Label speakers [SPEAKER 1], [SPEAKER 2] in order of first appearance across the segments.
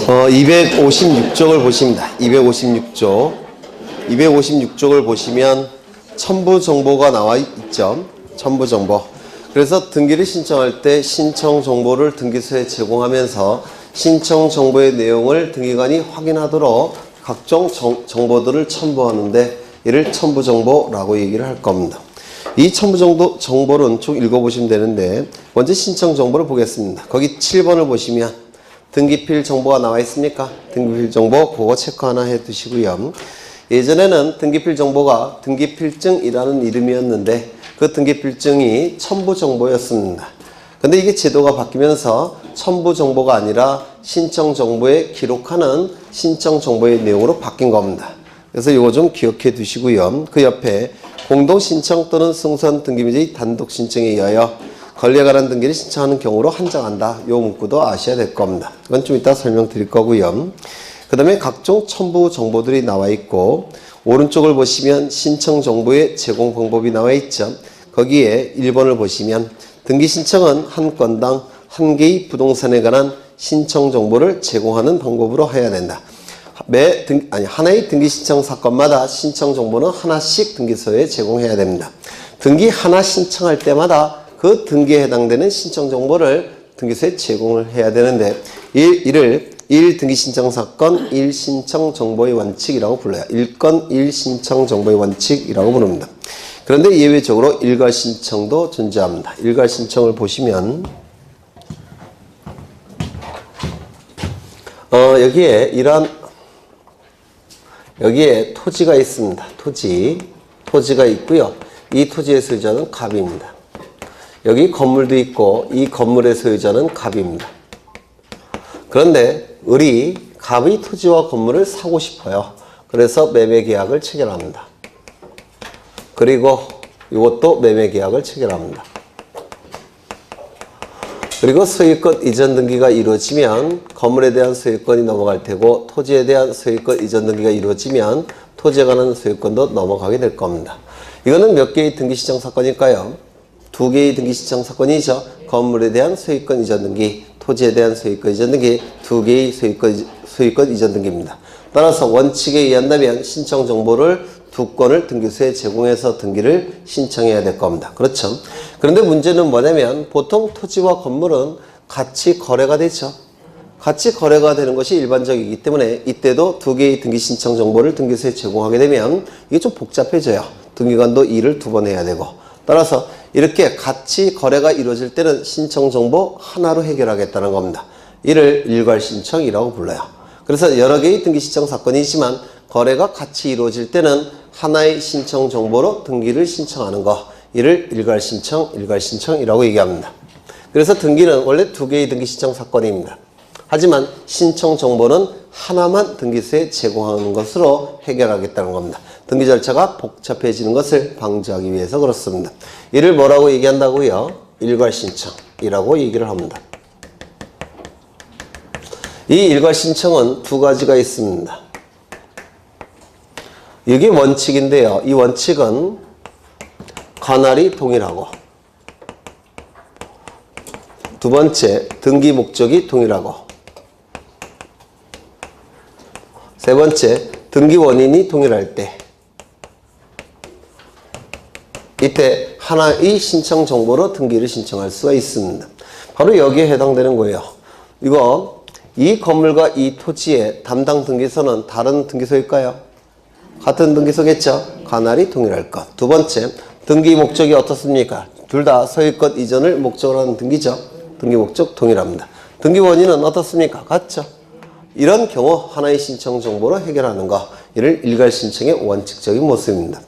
[SPEAKER 1] 256쪽을 보십니다. 256쪽. 256쪽을 보시면 첨부 정보가 나와 있죠. 첨부 정보. 그래서 등기를 신청할 때 신청 정보를 등기소에 제공하면서 신청 정보의 내용을 등기관이 확인하도록 각종 정보들을 첨부하는데 이를 첨부 정보라고 얘기를 할 겁니다. 이 첨부 정보는 쭉 읽어보시면 되는데 먼저 신청 정보를 보겠습니다. 거기 7번을 보시면 등기필 정보가 나와 있습니까? 등기필 정보 그거 체크 하나 해 두시고요. 예전에는 등기필 정보가 등기필증이라는 이름이었는데 그 등기필증이 첨부 정보였습니다. 근데 이게 제도가 바뀌면서 첨부 정보가 아니라 신청 정보에 기록하는 신청 정보의 내용으로 바뀐 겁니다. 그래서 이거 좀 기억해 두시고요. 그 옆에 공동신청 또는 승소한 등기민의 단독 신청에 의하여 권리에 관한 등기를 신청하는 경우로 한정한다. 이 문구도 아셔야 될 겁니다. 이건 좀 이따 설명드릴 거고요. 그 다음에 각종 첨부 정보들이 나와 있고 오른쪽을 보시면 신청 정보의 제공 방법이 나와 있죠. 거기에 1번을 보시면 등기 신청은 한 건당 한 개의 부동산에 관한 신청 정보를 제공하는 방법으로 해야 된다. 하나의 등기 신청 사건마다 신청 정보는 하나씩 등기소에 제공해야 됩니다. 등기 하나 신청할 때마다 그 등기에 해당되는 신청 정보를 등기소에 제공을 해야 되는데 이를 1등기 신청 사건 1신청 정보의 원칙이라고 불러요. 1건 1신청 정보의 원칙이라고 부릅니다. 그런데 예외적으로 일괄 신청도 존재합니다. 일괄 신청을 보시면 여기에 토지가 있습니다. 토지가 있고요. 이 토지의 소유자는 갑입니다. 여기 건물도 있고 이 건물의 소유자는 갑입니다. 그런데 갑이 토지와 건물을 사고 싶어요. 그래서 매매 계약을 체결합니다. 그리고 이것도 매매 계약을 체결합니다. 그리고 소유권 이전 등기가 이루어지면 건물에 대한 소유권이 넘어갈 테고 토지에 대한 소유권 이전 등기가 이루어지면 토지에 관한 소유권도 넘어가게 될 겁니다. 이거는 몇 개의 등기 신청 사건일까요? 2개의 등기 신청 사건이죠. 건물에 대한 소유권 이전 등기, 토지에 대한 소유권 이전 등기, 2개의 소유권 이전 등기입니다. 따라서 원칙에 의한다면 신청 정보를 2건을 등기소에 제공해서 등기를 신청해야 될 겁니다. 그렇죠? 그런데 문제는 뭐냐면 보통 토지와 건물은 같이 거래가 되죠. 같이 거래가 되는 것이 일반적이기 때문에 이때도 2개의 등기 신청 정보를 등기소에 제공하게 되면 이게 좀 복잡해져요. 등기관도 일을 2번 해야 되고. 따라서 이렇게 같이 거래가 이루어질 때는 신청 정보 하나로 해결하겠다는 겁니다. 이를 일괄 신청이라고 불러요. 그래서 여러 개의 등기 신청 사건이지만 거래가 같이 이루어질 때는 하나의 신청 정보로 등기를 신청하는 거, 이를 일괄 신청이라고 얘기합니다. 그래서 등기는 원래 2개의 등기 신청 사건입니다. 하지만 신청 정보는 하나만 등기소에 제공하는 것으로 해결하겠다는 겁니다. 등기 절차가 복잡해지는 것을 방지하기 위해서 그렇습니다. 이를 뭐라고 얘기한다고요? 일괄 신청이라고 얘기를 합니다. 이 일괄 신청은 2가지가 있습니다. 이게 원칙인데요. 이 원칙은 관할이 동일하고, 두 번째 등기 목적이 동일하고, 세 번째 등기 원인이 동일할 때, 이때 하나의 신청 정보로 등기를 신청할 수가 있습니다. 바로 여기에 해당되는 거예요. 이 건물과 이 토지의 담당 등기소는 다른 등기소일까요? 같은 등기소겠죠? 관할이 동일할 것. 두 번째, 등기 목적이 어떻습니까? 둘 다 소유권 이전을 목적으로 하는 등기죠. 등기 목적 동일합니다. 등기 원인은 어떻습니까? 같죠? 이런 경우 하나의 신청 정보로 해결하는 것, 이를 일괄 신청의 원칙적인 모습입니다.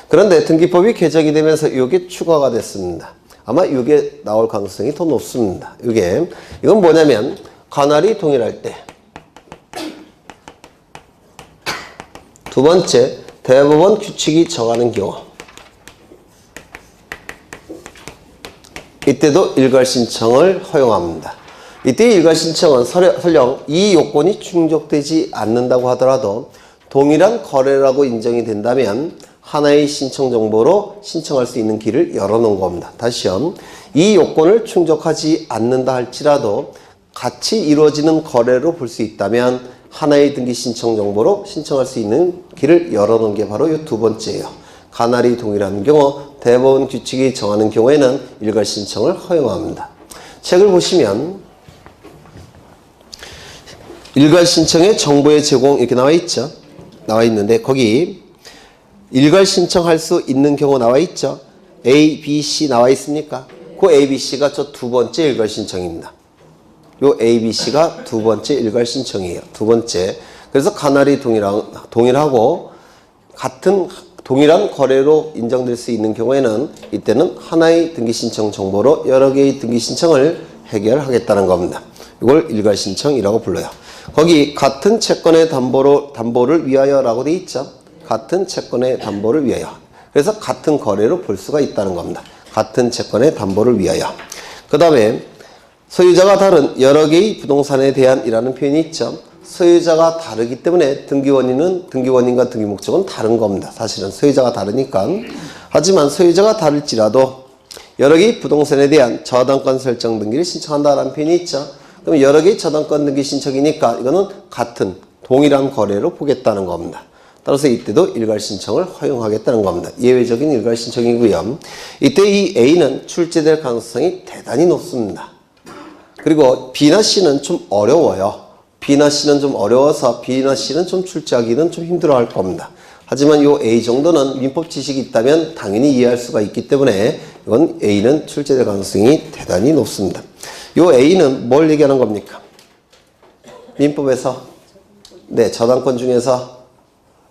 [SPEAKER 1] 그런데 등기법이 개정이 되면서 이게 추가가 됐습니다. 아마 이게 나올 가능성이 더 높습니다. 이건 뭐냐면 관할이 동일할 때, 두 번째 대법원 규칙이 정하는 경우, 이때도 일괄 신청을 허용합니다. 이때 일괄 신청은 설령 이 요건이 충족되지 않는다고 하더라도 동일한 거래라고 인정이 된다면 하나의 신청 정보로 신청할 수 있는 길을 열어놓은 겁니다. 다시요. 이 요건을 충족하지 않는다 할지라도 같이 이루어지는 거래로 볼 수 있다면 하나의 등기 신청 정보로 신청할 수 있는 길을 열어놓은 게 바로 이 두 번째예요. 가날이 동일한 경우 대법원 규칙이 정하는 경우에는 일괄 신청을 허용합니다. 책을 보시면 일괄 신청의 정보의 제공 이렇게 나와 있죠. 나와 있는데 거기 일괄 신청할 수 있는 경우 나와 있죠. A, B, C 나와 있습니까? 그 A, B, C가 저 두 번째 일괄 신청입니다. 요 A, B, C가 두 번째 일괄 신청이에요. 두 번째. 그래서 가날이 동일하고 같은 동일한 거래로 인정될 수 있는 경우에는 이때는 하나의 등기 신청 정보로 여러 개의 등기 신청을 해결하겠다는 겁니다. 이걸 일괄 신청이라고 불러요. 거기 같은 채권의 담보를 위하여라고 돼 있죠. 같은 채권의 담보를 위하여. 그래서 같은 거래로 볼 수가 있다는 겁니다. 같은 채권의 담보를 위하여. 그 다음에 소유자가 다른 여러 개의 부동산에 대한 이라는 표현이 있죠. 소유자가 다르기 때문에 등기원인과 등기목적은 다른 겁니다. 사실은 소유자가 다르니까. 하지만 소유자가 다를지라도 여러 개의 부동산에 대한 저당권 설정 등기를 신청한다라는 표현이 있죠. 그럼 여러 개의 저당권 등기 신청이니까 이거는 같은 동일한 거래로 보겠다는 겁니다. 따라서 이때도 일괄 신청을 허용하겠다는 겁니다. 예외적인 일괄 신청이고요. 이때 이 A는 출제될 가능성이 대단히 높습니다. 그리고 B나 C는 좀 어려워요. B나 C는 좀 어려워서 B나 C는 좀 출제하기는 좀 힘들어할 겁니다. 하지만 이 A 정도는 민법 지식이 있다면 당연히 이해할 수가 있기 때문에 이건 A는 출제될 가능성이 대단히 높습니다. 이 A는 뭘 얘기하는 겁니까? 민법에서 네, 저당권 중에서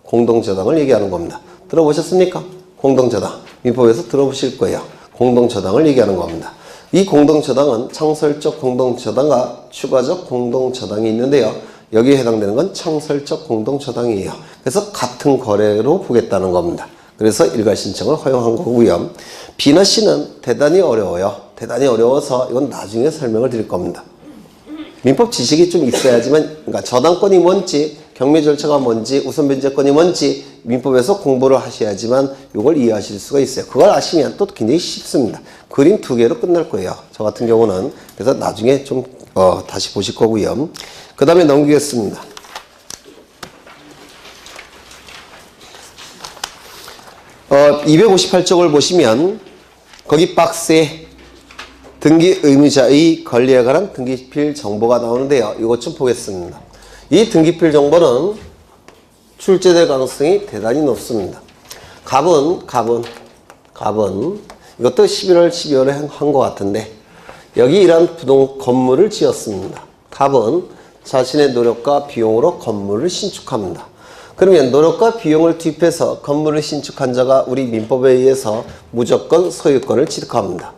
[SPEAKER 1] 공동저당을 얘기하는 겁니다. 들어보셨습니까? 공동저당. 민법에서 들어보실 거예요. 공동저당을 얘기하는 겁니다. 이 공동저당은 창설적 공동저당과 추가적 공동저당이 있는데요. 여기에 해당되는 건 창설적 공동저당이에요. 그래서 같은 거래로 보겠다는 겁니다. 그래서 일괄 신청을 허용한 거고요. B나 C는 대단히 어려워요. 대단히 어려워서 이건 나중에 설명을 드릴 겁니다. 민법 지식이 좀 있어야지만, 그러니까 저당권이 뭔지, 경매 절차가 뭔지, 우선 변제권이 뭔지 민법에서 공부를 하셔야지만 이걸 이해하실 수가 있어요. 그걸 아시면 또 굉장히 쉽습니다. 그림 두 개로 끝날 거예요. 저 같은 경우는. 그래서 나중에 좀 다시 보실 거고요. 그 다음에 넘기겠습니다. 258쪽을 보시면 거기 박스에 등기 의무자의 권리에 관한 등기필 정보가 나오는데요. 이것 좀 보겠습니다. 이 등기필 정보는 출제될 가능성이 대단히 높습니다. 갑은 이것도 11월, 12월에 한 것 같은데 여기 이런 건물을 지었습니다. 갑은 자신의 노력과 비용으로 건물을 신축합니다. 그러면 노력과 비용을 투입해서 건물을 신축한 자가 우리 민법에 의해서 무조건 소유권을 취득합니다.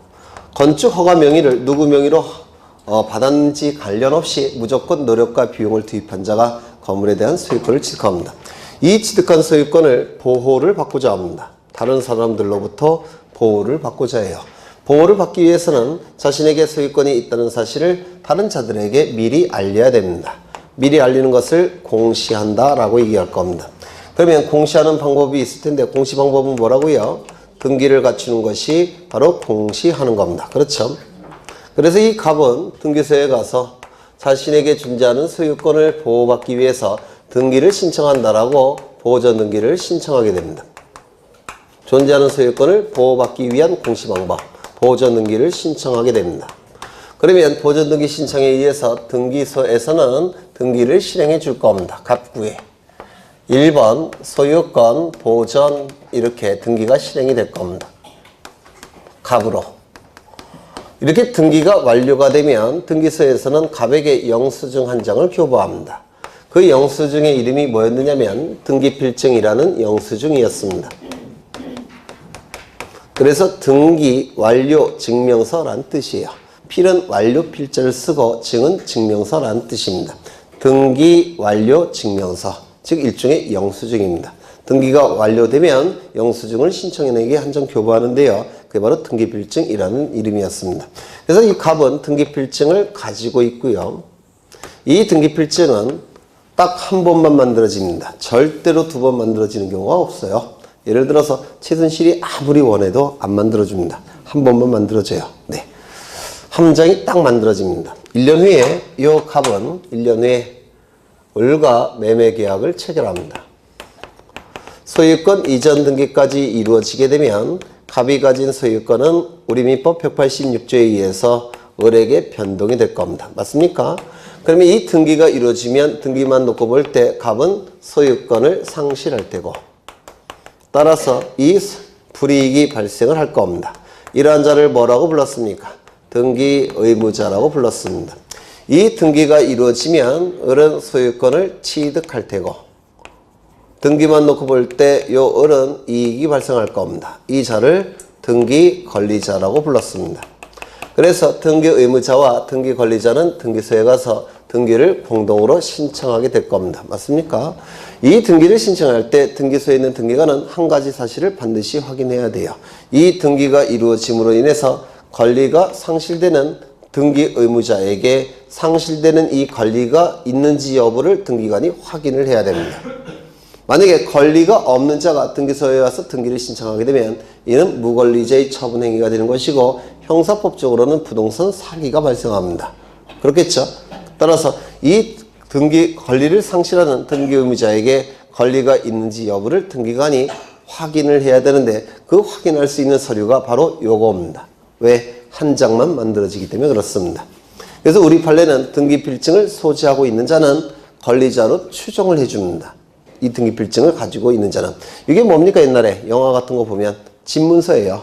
[SPEAKER 1] 건축 허가 명의를 누구 명의로 받았는지 관련 없이 무조건 노력과 비용을 투입한 자가 건물에 대한 소유권을 취득합니다. 이 취득한 소유권을 보호를 받고자 합니다. 다른 사람들로부터 보호를 받고자 해요. 보호를 받기 위해서는 자신에게 소유권이 있다는 사실을 다른 자들에게 미리 알려야 됩니다. 미리 알리는 것을 공시한다라고 얘기할 겁니다. 그러면 공시하는 방법이 있을 텐데 공시 방법은 뭐라고요? 등기를 갖추는 것이 바로 공시하는 겁니다. 그렇죠? 그래서 이 갑은 등기소에 가서 자신에게 존재하는 소유권을 보호받기 위해서 등기를 신청한다라고 보호전 등기를 신청하게 됩니다. 존재하는 소유권을 보호받기 위한 공시 방법, 보호전 등기를 신청하게 됩니다. 그러면 보호전 등기 신청에 의해서 등기소에서는 등기를 실행해 줄 겁니다. 갑구에 1번 소유권, 보전 이렇게 등기가 실행이 될 겁니다. 갑으로. 이렇게 등기가 완료가 되면 등기소에서는 갑에게 영수증 한 장을 교부합니다. 그 영수증의 이름이 뭐였느냐면 등기필증이라는 영수증이었습니다. 그래서 등기 완료 증명서란 뜻이에요. 필은 완료 필자를 쓰고 증은 증명서란 뜻입니다. 등기 완료 증명서, 즉 일종의 영수증입니다. 등기가 완료되면 영수증을 신청인에게 한 장 교부하는데요. 그게 바로 등기필증이라는 이름이었습니다. 그래서 이 갑은 등기필증을 가지고 있고요. 이 등기필증은 딱 한 번만 만들어집니다. 절대로 두 번 만들어지는 경우가 없어요. 예를 들어서 최순실이 아무리 원해도 안 만들어줍니다. 한 번만 만들어져요. 네. 함장이 딱 만들어집니다. 1년 후에 이 갑은 1년 후에 을과 매매 계약을 체결합니다. 소유권 이전 등기까지 이루어지게 되면 갑이 가진 소유권은 우리 민법 186조에 의해서 을에게 변동이 될 겁니다. 맞습니까? 그러면 이 등기가 이루어지면 등기만 놓고 볼 때 갑은 소유권을 상실할 테고 따라서 이 불이익이 발생을 할 겁니다. 이러한 자를 뭐라고 불렀습니까? 등기 의무자라고 불렀습니다. 이 등기가 이루어지면 을은 소유권을 취득할 테고 등기만 놓고 볼 때 요 을은 이익이 발생할 겁니다. 이 자를 등기 권리자라고 불렀습니다. 그래서 등기 의무자와 등기 권리자는 등기소에 가서 등기를 공동으로 신청하게 될 겁니다. 맞습니까? 이 등기를 신청할 때 등기소에 있는 등기관은 한 가지 사실을 반드시 확인해야 돼요. 이 등기가 이루어짐으로 인해서 권리가 상실되는 등기 의무자에게 상실되는 이 권리가 있는지 여부를 등기관이 확인을 해야 됩니다. 만약에 권리가 없는 자가 등기소에 와서 등기를 신청하게 되면 이는 무권리자의 처분 행위가 되는 것이고 형사법적으로는 부동산 사기가 발생합니다. 그렇겠죠? 따라서 이 등기 권리를 상실하는 등기 의무자에게 권리가 있는지 여부를 등기관이 확인을 해야 되는데 그 확인할 수 있는 서류가 바로 요겁니다. 왜? 한 장만 만들어지기 때문에 그렇습니다. 그래서 우리 판례는 등기필증을 소지하고 있는 자는 권리자로 추정을 해줍니다. 이 등기필증을 가지고 있는 자는. 이게 뭡니까? 옛날에 영화 같은 거 보면 집문서예요.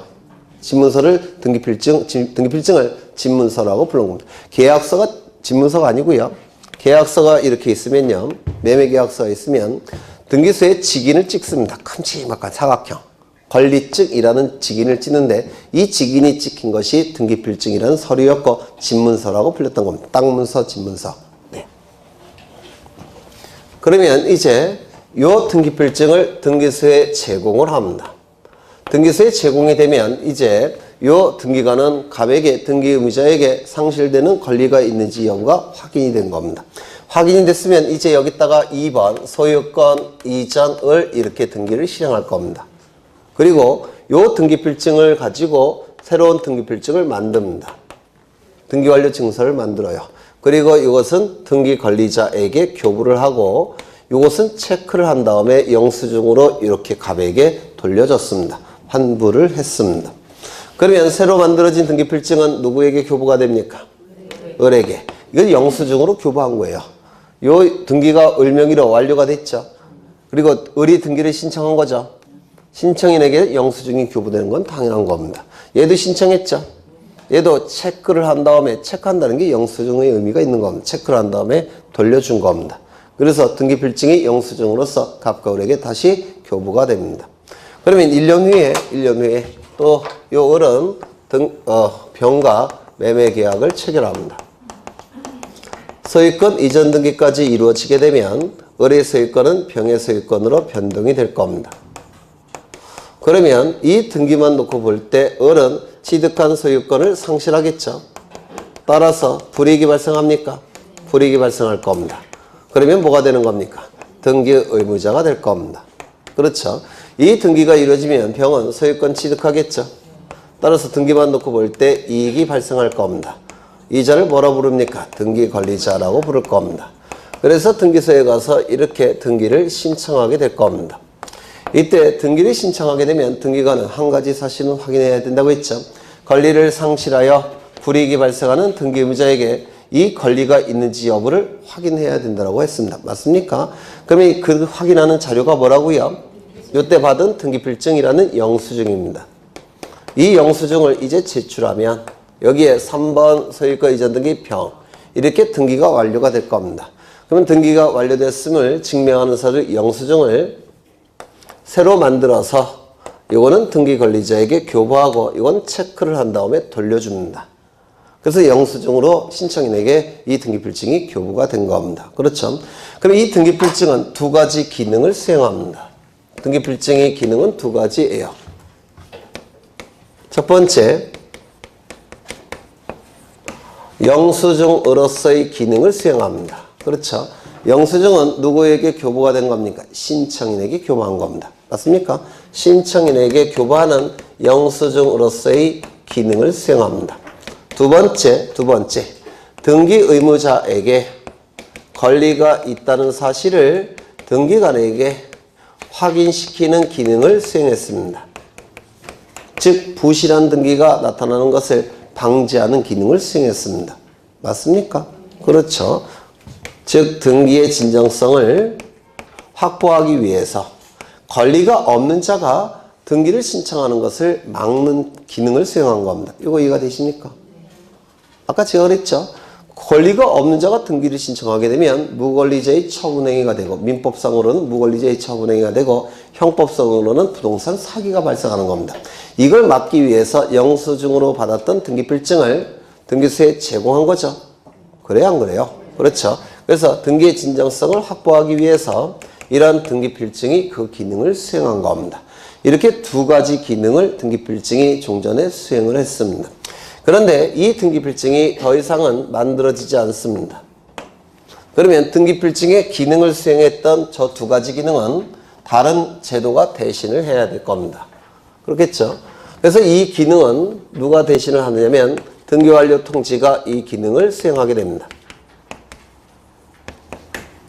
[SPEAKER 1] 집문서를 등기필증을 집문서라고 부르는 겁니다. 계약서가 집문서가 아니고요. 계약서가 이렇게 있으면요. 매매계약서가 있으면 등기소에 직인을 찍습니다. 큼지막한 사각형. 권리증이라는 직인을 찍는데 이 직인이 찍힌 것이 등기필증이라는 서류였고 집문서라고 불렸던 겁니다. 땅문서, 집문서. 네. 그러면 이제 요 등기필증을 등기소에 제공을 합니다. 등기소에 제공이 되면 이제 요 등기관은 갑에게 등기 의무자에게 상실되는 권리가 있는지 여부가 확인이 된 겁니다. 확인이 됐으면 이제 여기다가 2번 소유권 이전을 이렇게 등기를 실행할 겁니다. 그리고 요 등기필증을 가지고 새로운 등기필증을 만듭니다. 등기완료 증서를 만들어요. 그리고 이것은 등기 권리자에게 교부를 하고 이것은 체크를 한 다음에 영수증으로 이렇게 갑에게 돌려줬습니다. 환불을 했습니다. 그러면 새로 만들어진 등기필증은 누구에게 교부가 됩니까? 을에게. 이건 영수증으로 교부한 거예요. 요 등기가 을 명의로 완료가 됐죠. 그리고 을이 등기를 신청한 거죠. 신청인에게 영수증이 교부되는 건 당연한 겁니다. 얘도 신청했죠. 얘도 체크를 한 다음에 체크한다는 게 영수증의 의미가 있는 겁니다. 체크를 한 다음에 돌려준 겁니다. 그래서 등기필증이 영수증으로서 갑과 을에게 다시 교부가 됩니다. 그러면 1년 후에 또 요 을은 병과 매매 계약을 체결합니다. 소유권 이전 등기까지 이루어지게 되면 을의 소유권은 병의 소유권으로 변동이 될 겁니다. 그러면 이 등기만 놓고 볼 때 을은 취득한 소유권을 상실하겠죠. 따라서 불이익이 발생합니까? 불이익이 발생할 겁니다. 그러면 뭐가 되는 겁니까? 등기 의무자가 될 겁니다. 그렇죠. 이 등기가 이루어지면 병은 소유권 취득하겠죠. 따라서 등기만 놓고 볼 때 이익이 발생할 겁니다. 이 자를 뭐라 부릅니까? 등기 권리자라고 부를 겁니다. 그래서 등기소에 가서 이렇게 등기를 신청하게 될 겁니다. 이때 등기를 신청하게 되면 등기관은 한 가지 사실은 확인해야 된다고 했죠. 권리를 상실하여 불이익이 발생하는 등기 의무자에게 이 권리가 있는지 여부를 확인해야 된다고 했습니다. 맞습니까? 그러면 그 확인하는 자료가 뭐라고요? 이때 받은 등기필증이라는 영수증입니다. 이 영수증을 이제 제출하면 여기에 3번 소유권 이전 등기 병 이렇게 등기가 완료가 될 겁니다. 그러면 등기가 완료됐음을 증명하는 서류 영수증을 새로 만들어서 이거는 등기 권리자에게 교부하고 이건 체크를 한 다음에 돌려줍니다. 그래서 영수증으로 신청인에게 이 등기필증이 교부가 된 겁니다. 그렇죠? 그럼 이 등기필증은 두 가지 기능을 수행합니다. 등기필증의 기능은 두 가지예요. 첫 번째, 영수증으로서의 기능을 수행합니다. 그렇죠? 영수증은 누구에게 교부가 된 겁니까? 신청인에게 교부한 겁니다. 맞습니까? 신청인에게 교부하는 영수증으로서의 기능을 수행합니다. 두 번째. 등기 의무자에게 권리가 있다는 사실을 등기관에게 확인시키는 기능을 수행했습니다. 즉 부실한 등기가 나타나는 것을 방지하는 기능을 수행했습니다. 맞습니까? 그렇죠. 즉 등기의 진정성을 확보하기 위해서 권리가 없는 자가 등기를 신청하는 것을 막는 기능을 수행한 겁니다. 이거 이해가 되십니까? 아까 제가 그랬죠. 권리가 없는 자가 등기를 신청하게 되면 무권리자의 처분행위가 되고 민법상으로는 무권리자의 처분행위가 되고 형법상으로는 부동산 사기가 발생하는 겁니다. 이걸 막기 위해서 영수증으로 받았던 등기필증을 등기소에 제공한 거죠. 그래요, 안 그래요? 그렇죠. 그래서 등기의 진정성을 확보하기 위해서 이러한 등기필증이 그 기능을 수행한 겁니다. 이렇게 두 가지 기능을 등기필증이 종전에 수행을 했습니다. 그런데 이 등기필증이 더 이상은 만들어지지 않습니다. 그러면 등기필증의 기능을 수행했던 저 두 가지 기능은 다른 제도가 대신을 해야 될 겁니다. 그렇겠죠? 그래서 이 기능은 누가 대신을 하느냐면 등기완료 통지가 이 기능을 수행하게 됩니다.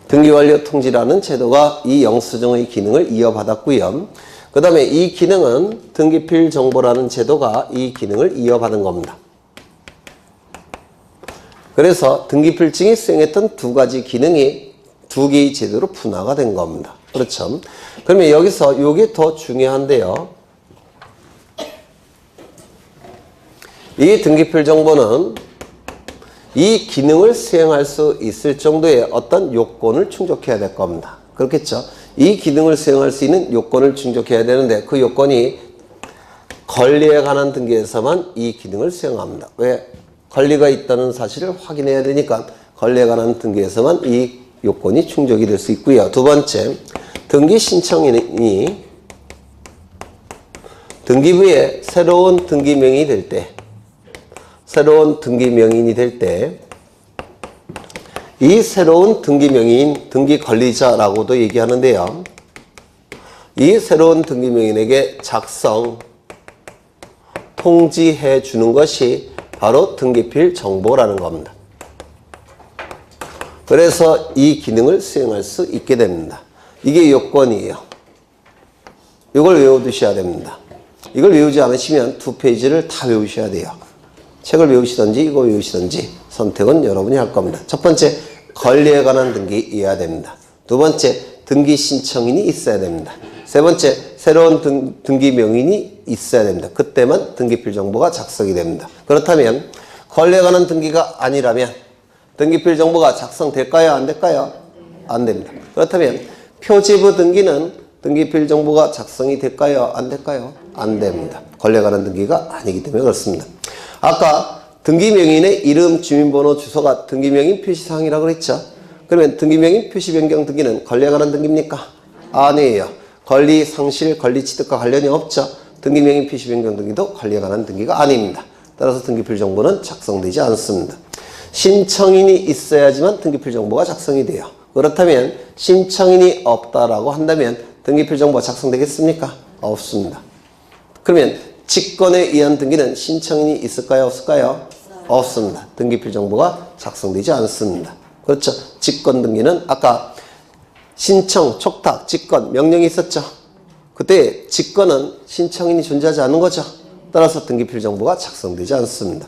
[SPEAKER 1] 등기완료 통지라는 제도가 이 영수증의 기능을 이어받았고요. 그 다음에 이 기능은 등기필 정보라는 제도가 이 기능을 이어받은 겁니다. 그래서 등기필증이 수행했던 두 가지 기능이 두 개의 제도로 분화가 된 겁니다. 그렇죠. 그러면 여기서 이게 더 중요한데요. 이 등기필 정보는 이 기능을 수행할 수 있을 정도의 어떤 요건을 충족해야 될 겁니다. 그렇겠죠. 이 기능을 수행할 수 있는 요건을 충족해야 되는데 그 요건이 권리에 관한 등기에서만 이 기능을 수행합니다. 왜? 권리가 있다는 사실을 확인해야 되니까 권리에 관한 등기에서만 이 요건이 충족이 될 수 있고요. 두 번째, 등기 신청인이 등기부에 새로운 등기명이 될 때, 새로운 등기명인이 될 때, 이 새로운 등기명인, 등기권리자라고도 얘기하는데요. 이 새로운 등기명인에게 작성, 통지해 주는 것이 바로 등기필 정보라는 겁니다. 그래서 이 기능을 수행할 수 있게 됩니다. 이게 요건이에요. 이걸 외워두셔야 됩니다. 이걸 외우지 않으시면 두 페이지를 다 외우셔야 돼요. 책을 외우시든지 이거 외우시든지 선택은 여러분이 할 겁니다. 첫 번째, 권리에 관한 등기여야 됩니다. 두 번째, 등기 신청인이 있어야 됩니다. 세 번째, 새로운 등기 명인이 있어야 됩니다. 그때만 등기필 정보가 작성이 됩니다. 그렇다면 권리에 관한 등기가 아니라면 등기필 정보가 작성될까요? 안 될까요? 안 됩니다. 그렇다면 표지부 등기는 등기필 정보가 작성이 될까요? 안 될까요? 안 됩니다. 권리에 관한 등기가 아니기 때문에 그렇습니다. 아까 등기명인의 이름, 주민번호, 주소가 등기명인 표시사항이라고 그랬죠? 그러면 등기명인 표시 변경 등기는 권리에 관한 등기입니까? 아니에요. 권리 상실, 권리 취득과 관련이 없죠. 등기명인 표시 변경 등기도 권리에 관한 등기가 아닙니다. 따라서 등기필 정보는 작성되지 않습니다. 신청인이 있어야지만 등기필 정보가 작성이 돼요. 그렇다면 신청인이 없다라고 한다면 등기필 정보가 작성되겠습니까? 없습니다. 그러면 직권에 의한 등기는 신청인이 있을까요? 없을까요? 없습니다. 등기필 정보가 작성되지 않습니다. 그렇죠. 직권 등기는 아까 신청, 촉탁, 직권, 명령이 있었죠. 그때 직권은 신청인이 존재하지 않는 거죠. 따라서 등기필 정보가 작성되지 않습니다.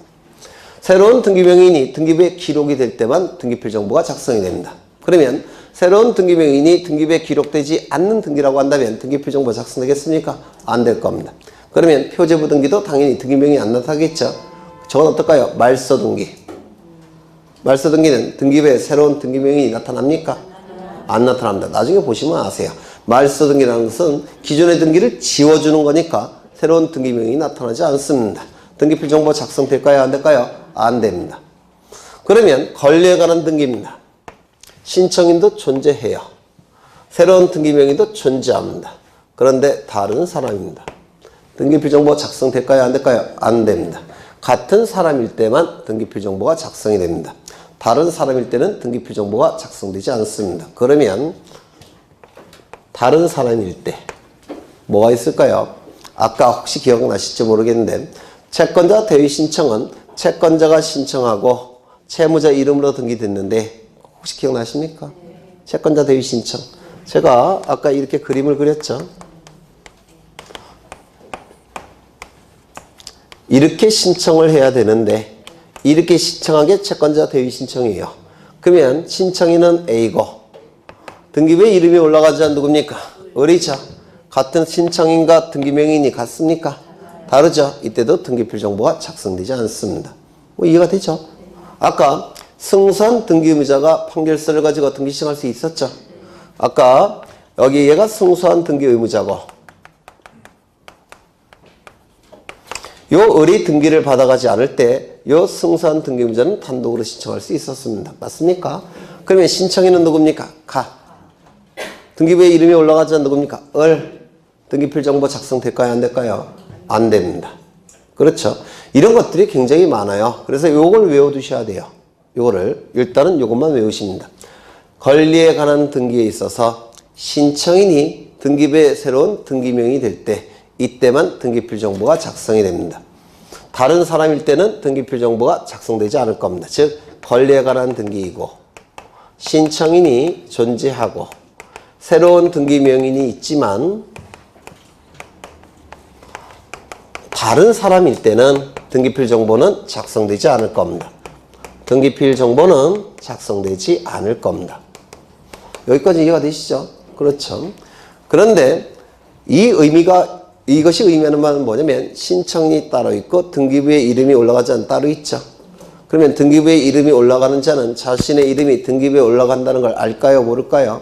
[SPEAKER 1] 새로운 등기명인이 등기부에 기록이 될 때만 등기필 정보가 작성이 됩니다. 그러면 새로운 등기명인이 등기부에 기록되지 않는 등기라고 한다면 등기필 정보 작성되겠습니까? 안 될 겁니다. 그러면 표제부 등기도 당연히 등기명이 안 나타나겠죠. 저건 어떨까요? 말소 등기. 말소 등기는 등기부에 새로운 등기명이 나타납니까? 안 나타납니다. 나중에 보시면 아세요. 말소 등기라는 것은 기존의 등기를 지워주는 거니까 새로운 등기명이 나타나지 않습니다. 등기필 정보 작성될까요? 안 될까요? 안 됩니다. 그러면 권리에 관한 등기입니다. 신청인도 존재해요. 새로운 등기명인도 존재합니다. 그런데 다른 사람입니다. 등기필 정보 작성될까요? 안 될까요? 안 됩니다. 같은 사람일 때만 등기필 정보가 작성이 됩니다. 다른 사람일 때는 등기필 정보가 작성되지 않습니다. 그러면 다른 사람일 때 뭐가 있을까요? 아까 혹시 기억나실지 모르겠는데 채권자 대위 신청은 채권자가 신청하고 채무자 이름으로 등기됐는데 혹시 기억나십니까? 채권자 대위 신청. 제가 아까 이렇게 그림을 그렸죠. 이렇게 신청을 해야 되는데 이렇게 신청한 게 채권자 대위 신청이에요. 그러면 신청인은 A고 등기부에 이름이 올라가지 않은 누굽니까? 을이죠. 같은 신청인과 등기명인이 같습니까? 다르죠. 이때도 등기필 정보가 작성되지 않습니다. 뭐 이해가 되죠? 아까 승소한 등기의무자가 판결서를 가지고 등기 신청할 수 있었죠. 아까 여기 얘가 승소한 등기의무자고 요 을이 등기를 받아가지 않을 때 요 승소한 등기의무자는 단독으로 신청할 수 있었습니다. 맞습니까? 그러면 신청인은 누굽니까? 가. 등기부에 이름이 올라가지 않은 누굽니까? 을. 등기필 정보 작성될까요? 안 될까요? 안 됩니다. 그렇죠? 이런 것들이 굉장히 많아요. 그래서 요걸 외워두셔야 돼요. 요거를 일단은 요것만 외우십니다. 권리에 관한 등기에 있어서 신청인이 등기부에 새로운 등기명이 될 때 이때만 등기필 정보가 작성이 됩니다. 다른 사람일 때는 등기필 정보가 작성되지 않을 겁니다. 즉 권리에 관한 등기이고 신청인이 존재하고 새로운 등기명인이 있지만 다른 사람일 때는 등기필 정보는 작성되지 않을 겁니다. 등기필 정보는 작성되지 않을 겁니다. 여기까지 이해가 되시죠? 그렇죠. 그런데 이것이 의미하는 말은 뭐냐면 신청인이 따로 있고 등기부에 이름이 올라가지 않은 따로 있죠. 그러면 등기부에 이름이 올라가는 자는 자신의 이름이 등기부에 올라간다는 걸 알까요? 모를까요?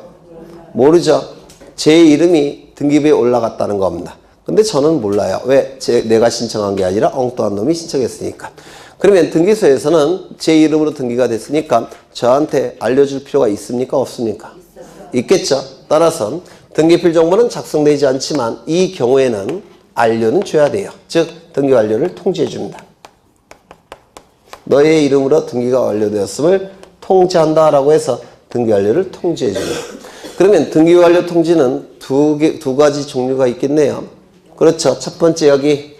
[SPEAKER 1] 모르죠. 제 이름이 등기부에 올라갔다는 겁니다. 근데 저는 몰라요. 왜? 내가 신청한 게 아니라 엉뚱한 놈이 신청했으니까. 그러면 등기소에서는 제 이름으로 등기가 됐으니까 저한테 알려줄 필요가 있습니까? 없습니까? 있겠죠. 따라서 등기필 정보는 작성되지 않지만 이 경우에는 알려는 줘야 돼요. 즉 등기 완료를 통지해 줍니다. 너의 이름으로 등기가 완료되었음을 통지한다 라고 해서 등기 완료를 통지해 줍니다. 그러면 등기 완료 통지는 두 가지 종류가 있겠네요. 그렇죠. 첫 번째 여기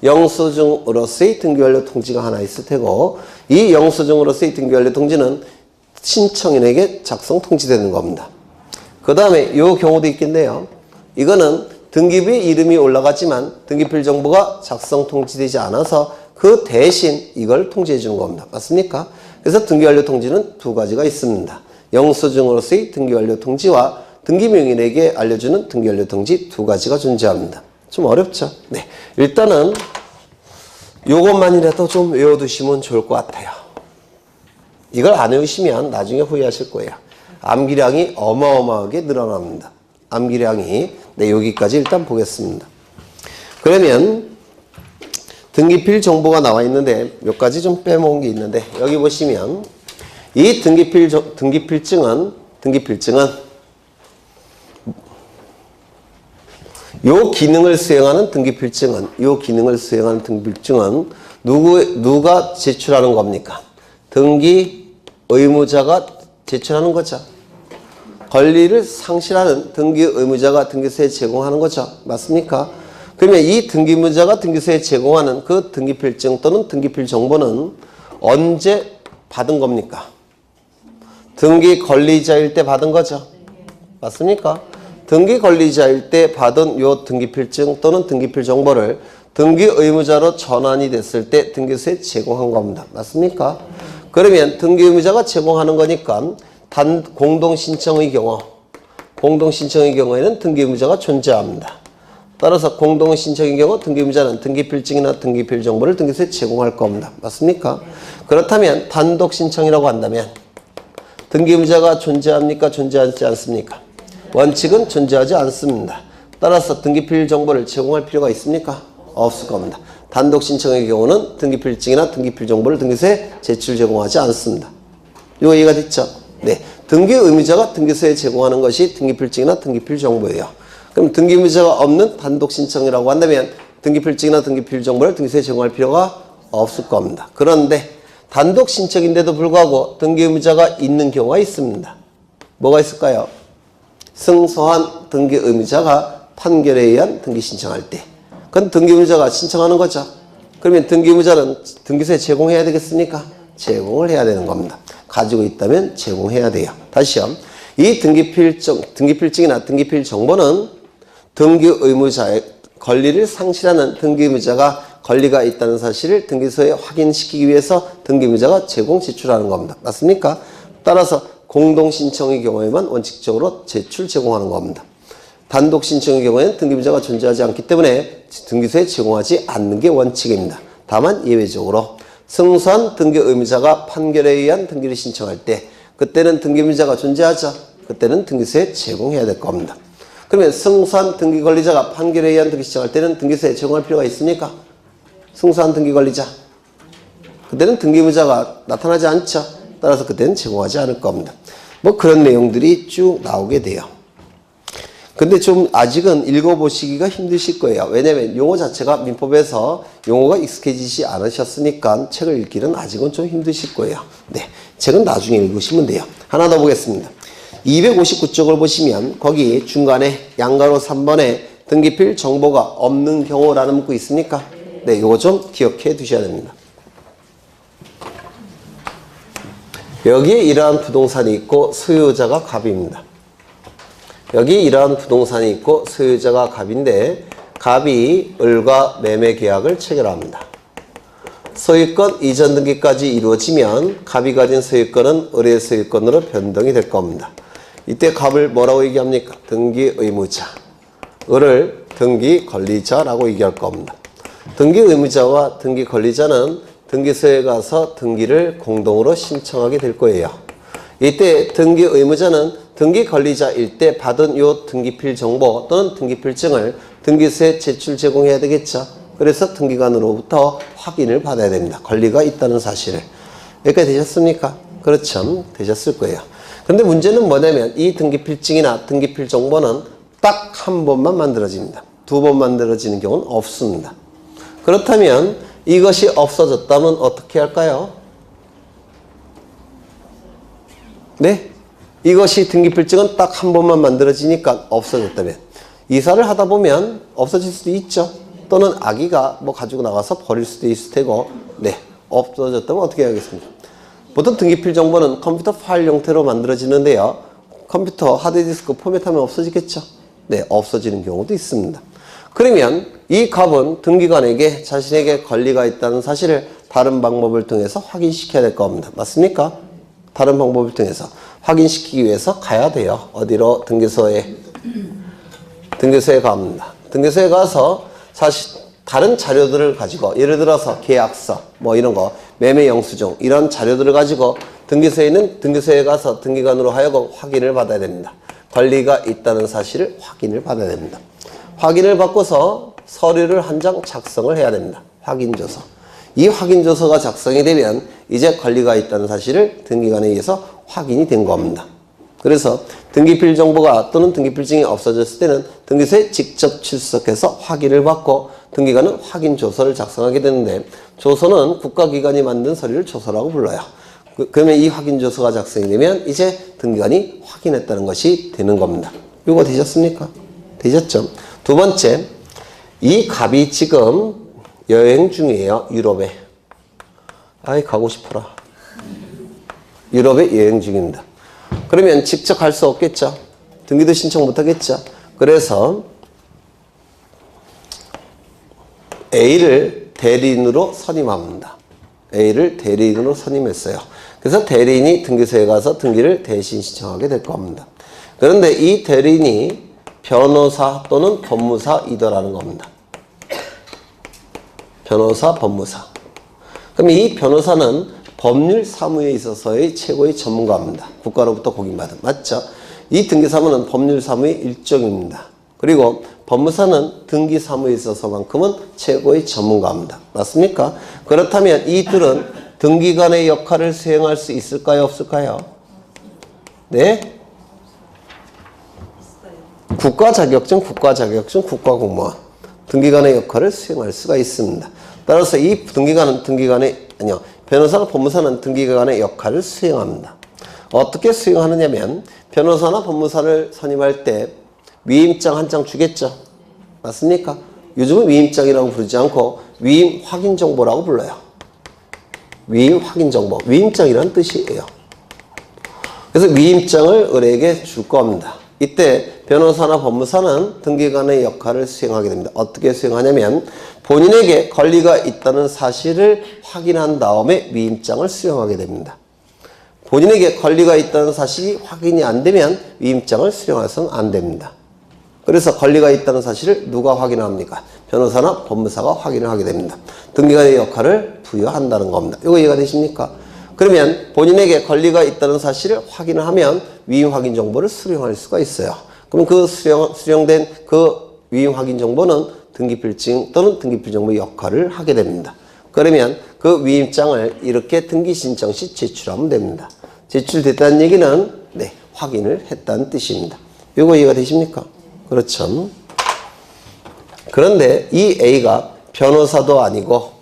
[SPEAKER 1] 영수증으로서의 등기 완료 통지가 하나 있을 테고 이 영수증으로서의 등기 완료 통지는 신청인에게 작성 통지되는 겁니다. 그 다음에 이 경우도 있겠네요. 이거는 등기부에 이름이 올라갔지만 등기필 정보가 작성 통지되지 않아서 그 대신 이걸 통지해 주는 겁니다. 맞습니까? 그래서 등기 완료 통지는 두 가지가 있습니다. 영수증으로서의 등기 완료 통지와 등기명인에게 알려주는 등기 완료 통지 두 가지가 존재합니다. 좀 어렵죠? 네. 일단은 요것만이라도 좀 외워두시면 좋을 것 같아요. 이걸 안 외우시면 나중에 후회하실 거예요. 암기량이 어마어마하게 늘어납니다. 암기량이. 네, 여기까지 일단 보겠습니다. 그러면 등기필 정보가 나와 있는데 몇 가지 좀 빼먹은 게 있는데 여기 보시면 이 등기필증은 요 기능을 수행하는 등기필증은 누가 제출하는 겁니까? 등기 의무자가 제출하는 거죠. 권리를 상실하는 등기 의무자가 등기소에 제공하는 거죠. 맞습니까? 그러면 이 등기 의무자가 등기소에 제공하는 그 등기필증 또는 등기필 정보는 언제 받은 겁니까? 등기 권리자일 때 받은 거죠. 맞습니까? 등기 권리자일 때 받은 요 등기필증 또는 등기필 정보를 등기 의무자로 전환이 됐을 때 등기소에 제공한 겁니다. 맞습니까? 그러면 등기 의무자가 제공하는 거니까 공동신청의 경우에는 등기 의무자가 존재합니다. 따라서 공동신청의 경우 등기 의무자는 등기필증이나 등기필 정보를 등기소에 제공할 겁니다. 맞습니까? 그렇다면 단독신청이라고 한다면 등기 의무자가 존재합니까? 존재하지 않습니까? 원칙은 존재하지 않습니다. 따라서 등기필 정보를 제공할 필요가 있습니까? 없을 겁니다. 단독 신청의 경우는 등기필증이나 등기필 정보를 등기소에 제공하지 않습니다. 이거 이해가 됐죠? 네. 등기 의무자가 등기소에 제공하는 것이 등기필증이나 등기필 정보예요. 그럼 등기 의무자가 없는 단독 신청이라고 한다면 등기필증이나 등기필 정보를 등기소에 제공할 필요가 없을 겁니다. 그런데 단독 신청인데도 불구하고 등기 의무자가 있는 경우가 있습니다. 뭐가 있을까요? 승소한 등기 의무자가 판결에 의한 등기 신청할 때 그건 등기 의무자가 신청하는 거죠. 그러면 등기의무자는 등기소에 제공해야 되겠습니까? 제공을 해야 되는 겁니다. 가지고 있다면 제공해야 돼요. 다시요. 이 등기필증이나 등기필 정보는 등기의무자의 권리를 상실하는 등기의무자가 권리가 있다는 사실을 등기소에 확인시키기 위해서 등기의무자가 제공 제출하는 겁니다. 맞습니까? 따라서 공동신청의 경우에만 원칙적으로 제공하는 겁니다. 단독 신청의 경우에는 등기의무자가 존재하지 않기 때문에 등기소에 제공하지 않는 게 원칙입니다. 다만 예외적으로 승소한 등기의무자가 판결에 의한 등기를 신청할 때 그때는 등기의무자가 존재하죠. 그때는 등기소에 제공해야 될 겁니다. 그러면 승소한 등기권리자가 판결에 의한 등기 신청할 때는 등기소에 제공할 필요가 있습니까? 승소한 등기권리자. 그때는 등기의무자가 나타나지 않죠. 따라서 그때는 제공하지 않을 겁니다. 뭐 그런 내용들이 쭉 나오게 돼요. 근데 좀 아직은 읽어보시기가 힘드실 거예요. 왜냐면 용어 자체가 민법에서 용어가 익숙해지지 않으셨으니까 책을 읽기는 아직은 좀 힘드실 거예요. 네, 책은 나중에 읽으시면 돼요. 하나 더 보겠습니다. 259쪽을 보시면 거기 중간에 양가로 3번에 등기필 정보가 없는 경우라는 문구 있습니까? 네, 요거 좀 기억해 두셔야 됩니다. 여기에 이러한 부동산이 있고 소유자가 갑입니다. 여기 이러한 부동산이 있고 소유자가 갑인데 갑이 을과 매매 계약을 체결합니다. 소유권 이전 등기까지 이루어지면 갑이 가진 소유권은 을의 소유권으로 변동이 될 겁니다. 이때 갑을 뭐라고 얘기합니까? 등기의무자. 을을 등기권리자라고 얘기할 겁니다. 등기의무자와 등기권리자는 등기소에 가서 등기를 공동으로 신청하게 될 거예요. 이때 등기의무자는 등기권리자일 때 받은 요 등기필 정보 또는 등기필증을 등기소에 제공해야 되겠죠. 그래서 등기관으로부터 확인을 받아야 됩니다. 권리가 있다는 사실을. 여기까지 되셨습니까? 그렇죠. 되셨을 거예요. 그런데 문제는 뭐냐면 이 등기필증이나 등기필 정보는 딱 한 번만 만들어집니다. 두 번 만들어지는 경우는 없습니다. 그렇다면 이것이 없어졌다면 어떻게 할까요? 네? 이것이 등기필증은 딱 한 번만 만들어지니까 없어졌다면 이사를 하다 보면 없어질 수도 있죠. 또는 아기가 뭐 가지고 나가서 버릴 수도 있을 테고 네, 없어졌다면 어떻게 해야겠습니까? 보통 등기필 정보는 컴퓨터 파일 형태로 만들어지는데요. 컴퓨터 하드디스크 포맷하면 없어지겠죠? 네, 없어지는 경우도 있습니다. 그러면 이 갑은 등기관에게 자신에게 권리가 있다는 사실을 다른 방법을 통해서 확인시켜야 될 겁니다. 맞습니까? 다른 방법을 통해서 확인시키기 위해서 가야 돼요. 어디로? 등기소에 갑니다. 등기소에 가서 사실 다른 자료들을 가지고 예를 들어서 계약서 뭐 이런 거 매매 영수증 이런 자료들을 가지고 등기소에 가서 등기관으로 하여금 확인을 받아야 됩니다. 권리가 있다는 사실을 확인을 받아야 됩니다. 확인을 받고서 서류를 한 장 작성을 해야 됩니다. 확인조서. 이 확인조서가 작성이 되면 이제 권리가 있다는 사실을 등기관에 의해서 확인이 된 겁니다. 그래서 등기필 정보가 또는 등기필증이 없어졌을 때는 등기소에 직접 출석해서 확인을 받고 등기관은 확인조서를 작성하게 되는데 조서는 국가기관이 만든 서류를 조서라고 불러요. 그러면 이 확인조서가 작성이 되면 이제 등기관이 확인했다는 것이 되는 겁니다. 이거 되셨습니까? 되셨죠? 두 번째, 이 갑이 지금 여행 중이에요. 유럽에. 아이 가고 싶어라. 유럽에 여행 중입니다. 그러면 직접 갈 수 없겠죠. 등기도 신청 못 하겠죠. 그래서 A를 대리인으로 선임합니다. A를 대리인으로 선임했어요. 그래서 대리인이 등기소에 가서 등기를 대신 신청하게 될 겁니다. 그런데 이 대리인이 변호사 또는 법무사이더라는 겁니다. 변호사, 법무사. 그럼 이 변호사는 법률 사무에 있어서의 최고의 전문가입니다. 국가로부터 공인받은. 맞죠? 이 등기사무는 법률 사무의 일종입니다. 그리고 법무사는 등기 사무에 있어서만큼은 최고의 전문가입니다. 맞습니까? 그렇다면 이들은 등기관의 역할을 수행할 수 있을까요? 없을까요? 네? 국가 자격증, 국가공무원. 등기관의 역할을 수행할 수가 있습니다. 따라서 이 변호사나 법무사는 등기관의 역할을 수행합니다. 어떻게 수행하느냐면 변호사나 법무사를 선임할 때 위임장 한 장 주겠죠. 맞습니까? 요즘은 위임장이라고 부르지 않고 위임 확인 정보라고 불러요. 위임 확인 정보. 위임장이라는 뜻이에요. 그래서 위임장을 의뢰에게 줄 겁니다. 이때 변호사나 법무사는 등기관의 역할을 수행하게 됩니다. 어떻게 수행하냐면 본인에게 권리가 있다는 사실을 확인한 다음에 위임장을 수령하게 됩니다. 본인에게 권리가 있다는 사실이 확인이 안 되면 위임장을 수령해서는 안 됩니다. 그래서 권리가 있다는 사실을 누가 확인합니까? 변호사나 법무사가 확인을 하게 됩니다. 등기관의 역할을 부여한다는 겁니다. 이거 이해가 되십니까? 그러면 본인에게 권리가 있다는 사실을 확인을 하면 위임 확인 정보를 수령할 수가 있어요. 그럼 그 수령된 그 위임 확인 정보는 등기필증 또는 등기필 정보의 역할을 하게 됩니다. 그러면 그 위임장을 이렇게 등기 신청 시 제출하면 됩니다. 제출됐다는 얘기는 네, 확인을 했다는 뜻입니다. 이거 이해가 되십니까? 그렇죠. 그런데 이 A가 변호사도 아니고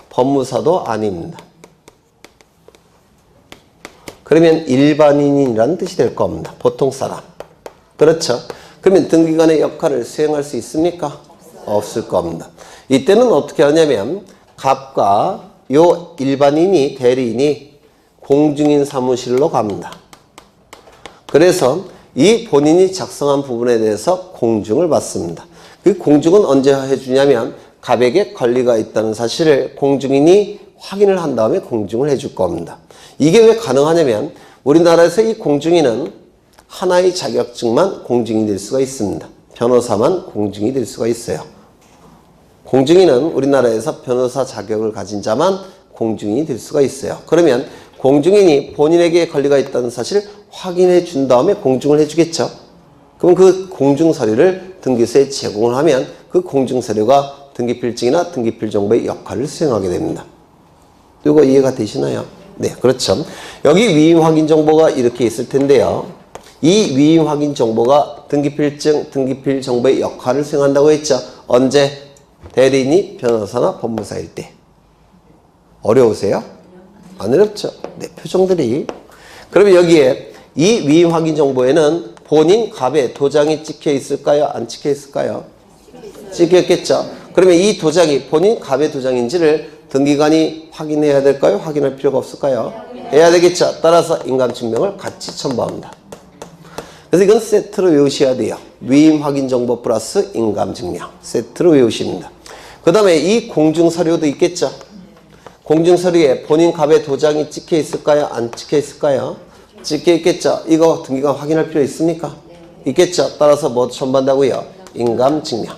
[SPEAKER 1] 법무사도 아닙니다. 그러면 일반인이라는 뜻이 될 겁니다. 보통 사람. 그렇죠. 그러면 등기관의 역할을 수행할 수 있습니까? 없을 겁니다. 이때는 어떻게 하냐면 갑과 요 일반인이 대리인이 공증인 사무실로 갑니다. 그래서 이 본인이 작성한 부분에 대해서 공증을 받습니다. 그 공증은 언제 해주냐면 갑에게 권리가 있다는 사실을 공증인이 확인을 한 다음에 공증을 해줄 겁니다. 이게 왜 가능하냐면 우리나라에서 이 공증인은 하나의 자격증만 공증이 될 수가 있습니다. 변호사만 공증이 될 수가 있어요. 공증인은 우리나라에서 변호사 자격을 가진 자만 공증인이 될 수가 있어요. 그러면 공증인이 본인에게 권리가 있다는 사실을 확인해 준 다음에 공증을 해주겠죠. 그럼 그 공증 서류를 등기소에 제공을 하면 그 공증 서류가 등기필증이나 등기필 정보의 역할을 수행하게 됩니다. 이거 이해가 되시나요? 네, 그렇죠. 여기 위임 확인 정보가 이렇게 있을 텐데요. 이 위임 확인 정보가 등기필증, 등기필 정보의 역할을 수행한다고 했죠. 언제? 대리인이 변호사나 법무사일 때. 어려우세요? 안 어렵죠? 네, 표정들이. 그러면 여기에 이 위임 확인 정보에는 본인 갑의 도장이 찍혀 있을까요? 안 찍혀 있을까요? 찍혀 있겠죠. 그러면 이 도장이 본인 갑의 도장인지를 등기관이 확인해야 될까요? 확인할 필요가 없을까요? 해야 되겠죠. 따라서 인감증명을 같이 첨부합니다. 그래서 이건 세트로 외우셔야 돼요. 위임 확인 정보 플러스 인감증명. 세트로 외우십니다. 그 다음에 이 공증서류도 있겠죠. 공증서류에 본인 갑의 도장이 찍혀 있을까요? 안 찍혀 있을까요? 찍혀 있겠죠. 이거 등기관 확인할 필요 있습니까? 있겠죠. 따라서 뭐 첨부한다고요? 인감증명.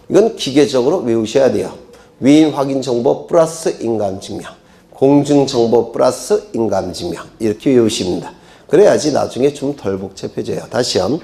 [SPEAKER 1] 이건 기계적으로 외우셔야 돼요. 위임 확인 정보 플러스 인감증명. 공증 정보 플러스 인감증명. 이렇게 외우십니다. 그래야지 나중에 좀 덜 복잡해져요. 다시요.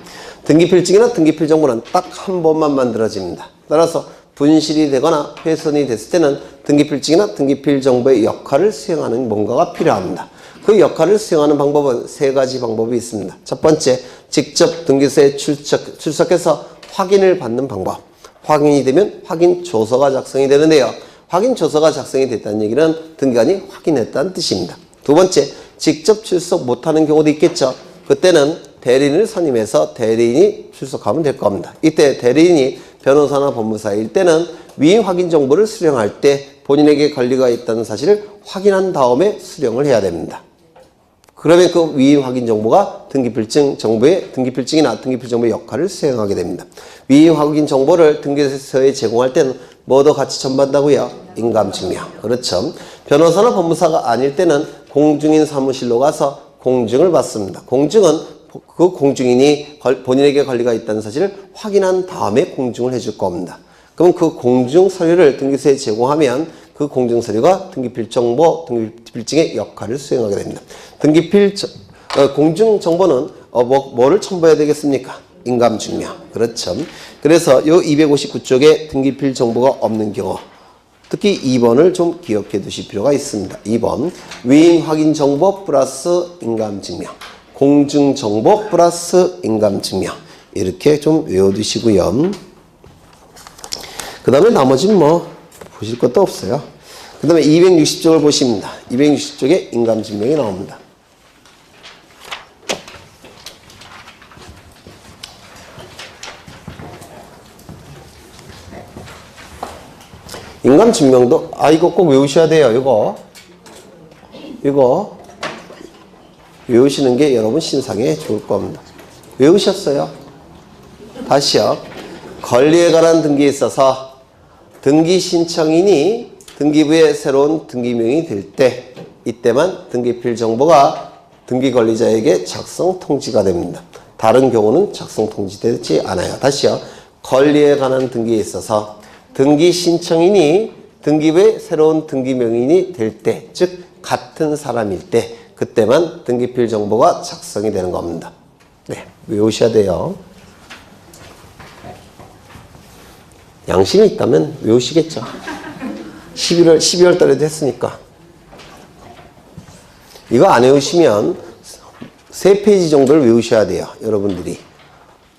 [SPEAKER 1] 등기필증이나 등기필 정보는 딱 한 번만 만들어집니다. 따라서 분실이 되거나 훼손이 됐을 때는 등기필증이나 등기필 정보의 역할을 수행하는 뭔가가 필요합니다. 그 역할을 수행하는 방법은 세 가지 방법이 있습니다. 첫 번째, 직접 등기소에 출석해서 확인을 받는 방법. 확인이 되면 확인 조서가 작성이 되는데요. 확인 조서가 작성이 됐다는 얘기는 등기관이 확인했다는 뜻입니다. 두 번째, 직접 출석 못하는 경우도 있겠죠. 그때는 대리인을 선임해서 대리인이 출석하면 될 겁니다. 이때 대리인이 변호사나 법무사일 때는 위임 확인 정보를 수령할 때 본인에게 권리가 있다는 사실을 확인한 다음에 수령을 해야 됩니다. 그러면 그 위임 확인 정보가 등기필증 정보의 등기필증이나 등기필 정보의 역할을 수행하게 됩니다. 위임 확인 정보를 등기소에 제공할 때는 뭐도 같이 첨부한다고요? 인감증명. 그렇죠. 변호사나 법무사가 아닐 때는 공증인 사무실로 가서 공증을 받습니다. 공증은 그 공증인이 본인에게 권리가 있다는 사실을 확인한 다음에 공증을 해줄 겁니다. 그럼 그 공증 서류를 등기소에 제공하면 그 공증 서류가 등기필 정보, 등기필증의 역할을 수행하게 됩니다. 공증 정보는 뭐를 첨부해야 되겠습니까? 인감증명. 그렇죠. 그래서 요 259쪽에 등기필 정보가 없는 경우, 특히 2번을 좀 기억해 두실 필요가 있습니다. 2번, 위임 확인 정보 플러스 인감증명. 공증 정보 플러스 인감증명. 이렇게 좀 외워두시고요. 그 다음에 나머지는 뭐 보실 것도 없어요. 그 다음에 260쪽을 보십니다. 260쪽에 인감증명이 나옵니다. 인감증명도, 이거 꼭 외우셔야 돼요. 이거 외우시는 게 여러분 신상에 좋을 겁니다. 외우셨어요? 다시요. 권리에 관한 등기에 있어서 등기 신청인이 등기부에 새로운 등기명이 될 때, 이때만 등기필 정보가 등기 권리자에게 작성 통지가 됩니다. 다른 경우는 작성 통지되지 않아요. 다시요. 권리에 관한 등기에 있어서 등기 신청인이 등기부에 새로운 등기명인이 될 때, 즉 같은 사람일 때, 그때만 등기필 정보가 작성이 되는 겁니다. 네, 외우셔야 돼요. 양심이 있다면 외우시겠죠. 12월 달에도 했으니까. 이거 안 외우시면 3페이지 정도를 외우셔야 돼요. 여러분들이.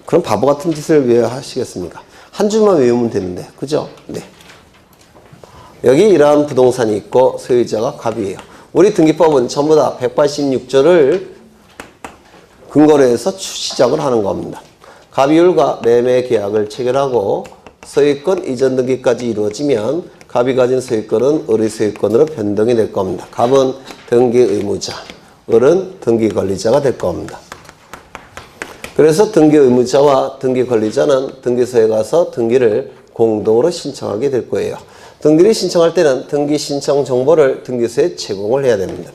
[SPEAKER 1] 그럼 바보 같은 짓을 왜 하시겠습니까? 한 줄만 외우면 되는데. 그죠? 네. 여기 이러한 부동산이 있고 소유자가 갑이에요. 우리 등기법은 전부 다 186조를 근거로 해서 시작을 하는 겁니다. 갑이율과 매매 계약을 체결하고 소유권 이전 등기까지 이루어지면 갑이 가진 소유권은 을의 소유권으로 변동이 될 겁니다. 갑은 등기 의무자, 을은 등기 권리자가 될 겁니다. 그래서 등기 의무자와 등기 권리자는 등기소에 가서 등기를 공동으로 신청하게 될 거예요. 등기를 신청할 때는 등기 신청 정보를 등기소에 제공을 해야 됩니다.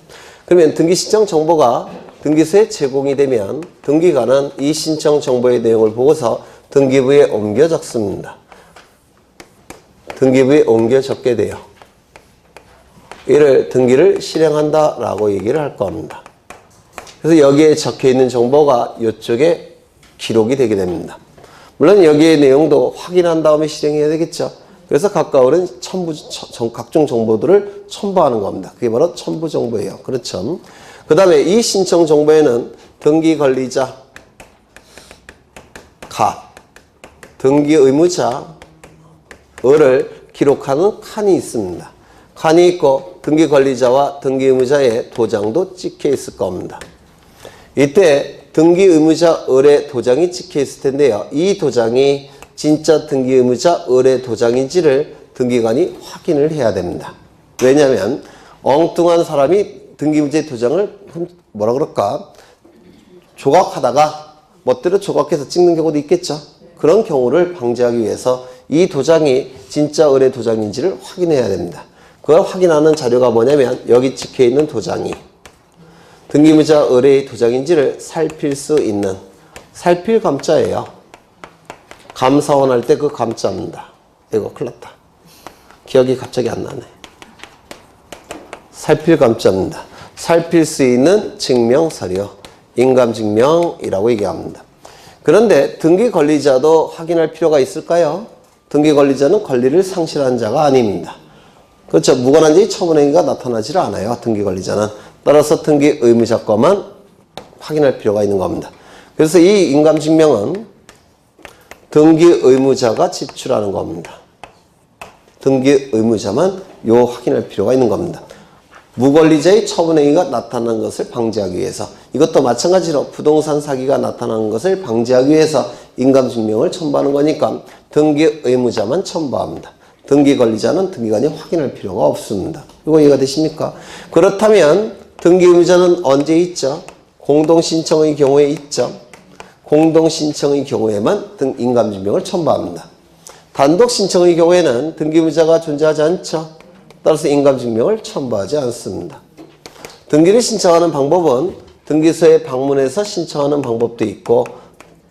[SPEAKER 1] 그러면 등기 신청 정보가 등기소에 제공이 되면 등기관은 이 신청 정보의 내용을 보고서 등기부에 옮겨 적습니다. 등기부에 옮겨 적게 돼요. 이를 등기를 실행한다라고 얘기를 할 겁니다. 그래서 여기에 적혀 있는 정보가 이쪽에 기록이 되게 됩니다. 물론 여기의 내용도 확인한 다음에 실행해야 되겠죠. 그래서 가까울은 각종 정보들을 첨부하는 겁니다. 그게 바로 첨부 정보예요. 그렇죠. 그 다음에 이 신청 정보에는 등기 권리자, 갑, 등기 의무자, 을을 기록하는 칸이 있습니다. 칸이 있고 등기 권리자와 등기 의무자의 도장도 찍혀 있을 겁니다. 이때 등기 의무자 을의 도장이 찍혀 있을 텐데요. 이 도장이 진짜 등기 의무자 을의 도장인지를 등기관이 확인을 해야 됩니다. 왜냐하면 엉뚱한 사람이 등기 의무자의 도장을 조각하다가 멋대로 조각해서 찍는 경우도 있겠죠. 그런 경우를 방지하기 위해서 이 도장이 진짜 을의 도장인지를 확인해야 됩니다. 그걸 확인하는 자료가 뭐냐면 여기 찍혀있는 도장이 등기의무자 을의 도장인지를 살필 수 있는 살필 감자예요. 감사원 할 때 그 감자입니다. 이거 큰일 났다. 기억이 갑자기 안 나네. 살필 감자입니다. 살필 수 있는 증명서류, 인감증명이라고 얘기합니다. 그런데 등기 권리자도 확인할 필요가 있을까요? 등기 권리자는 권리를 상실한 자가 아닙니다. 그렇죠. 무관한 자의 처분행위가 나타나질 않아요. 등기 권리자는. 따라서 등기 의무자 것만 확인할 필요가 있는 겁니다. 그래서 이 인감증명은 등기 의무자가 제출하는 겁니다. 등기 의무자만 확인할 필요가 있는 겁니다. 무권리자의 처분행위가 나타나는 것을 방지하기 위해서, 이것도 마찬가지로 부동산 사기가 나타나는 것을 방지하기 위해서 인감증명을 첨부하는 거니까 등기 의무자만 첨부합니다. 등기 권리자는 등기관이 확인할 필요가 없습니다. 이거 이해가 되십니까? 그렇다면 등기 의무자는 언제 있죠? 공동신청의 경우에 있죠. 공동신청의 경우에만 인감증명을 첨부합니다. 단독신청의 경우에는 등기 의무자가 존재하지 않죠. 따라서 인감증명을 첨부하지 않습니다. 등기를 신청하는 방법은 등기소에 방문해서 신청하는 방법도 있고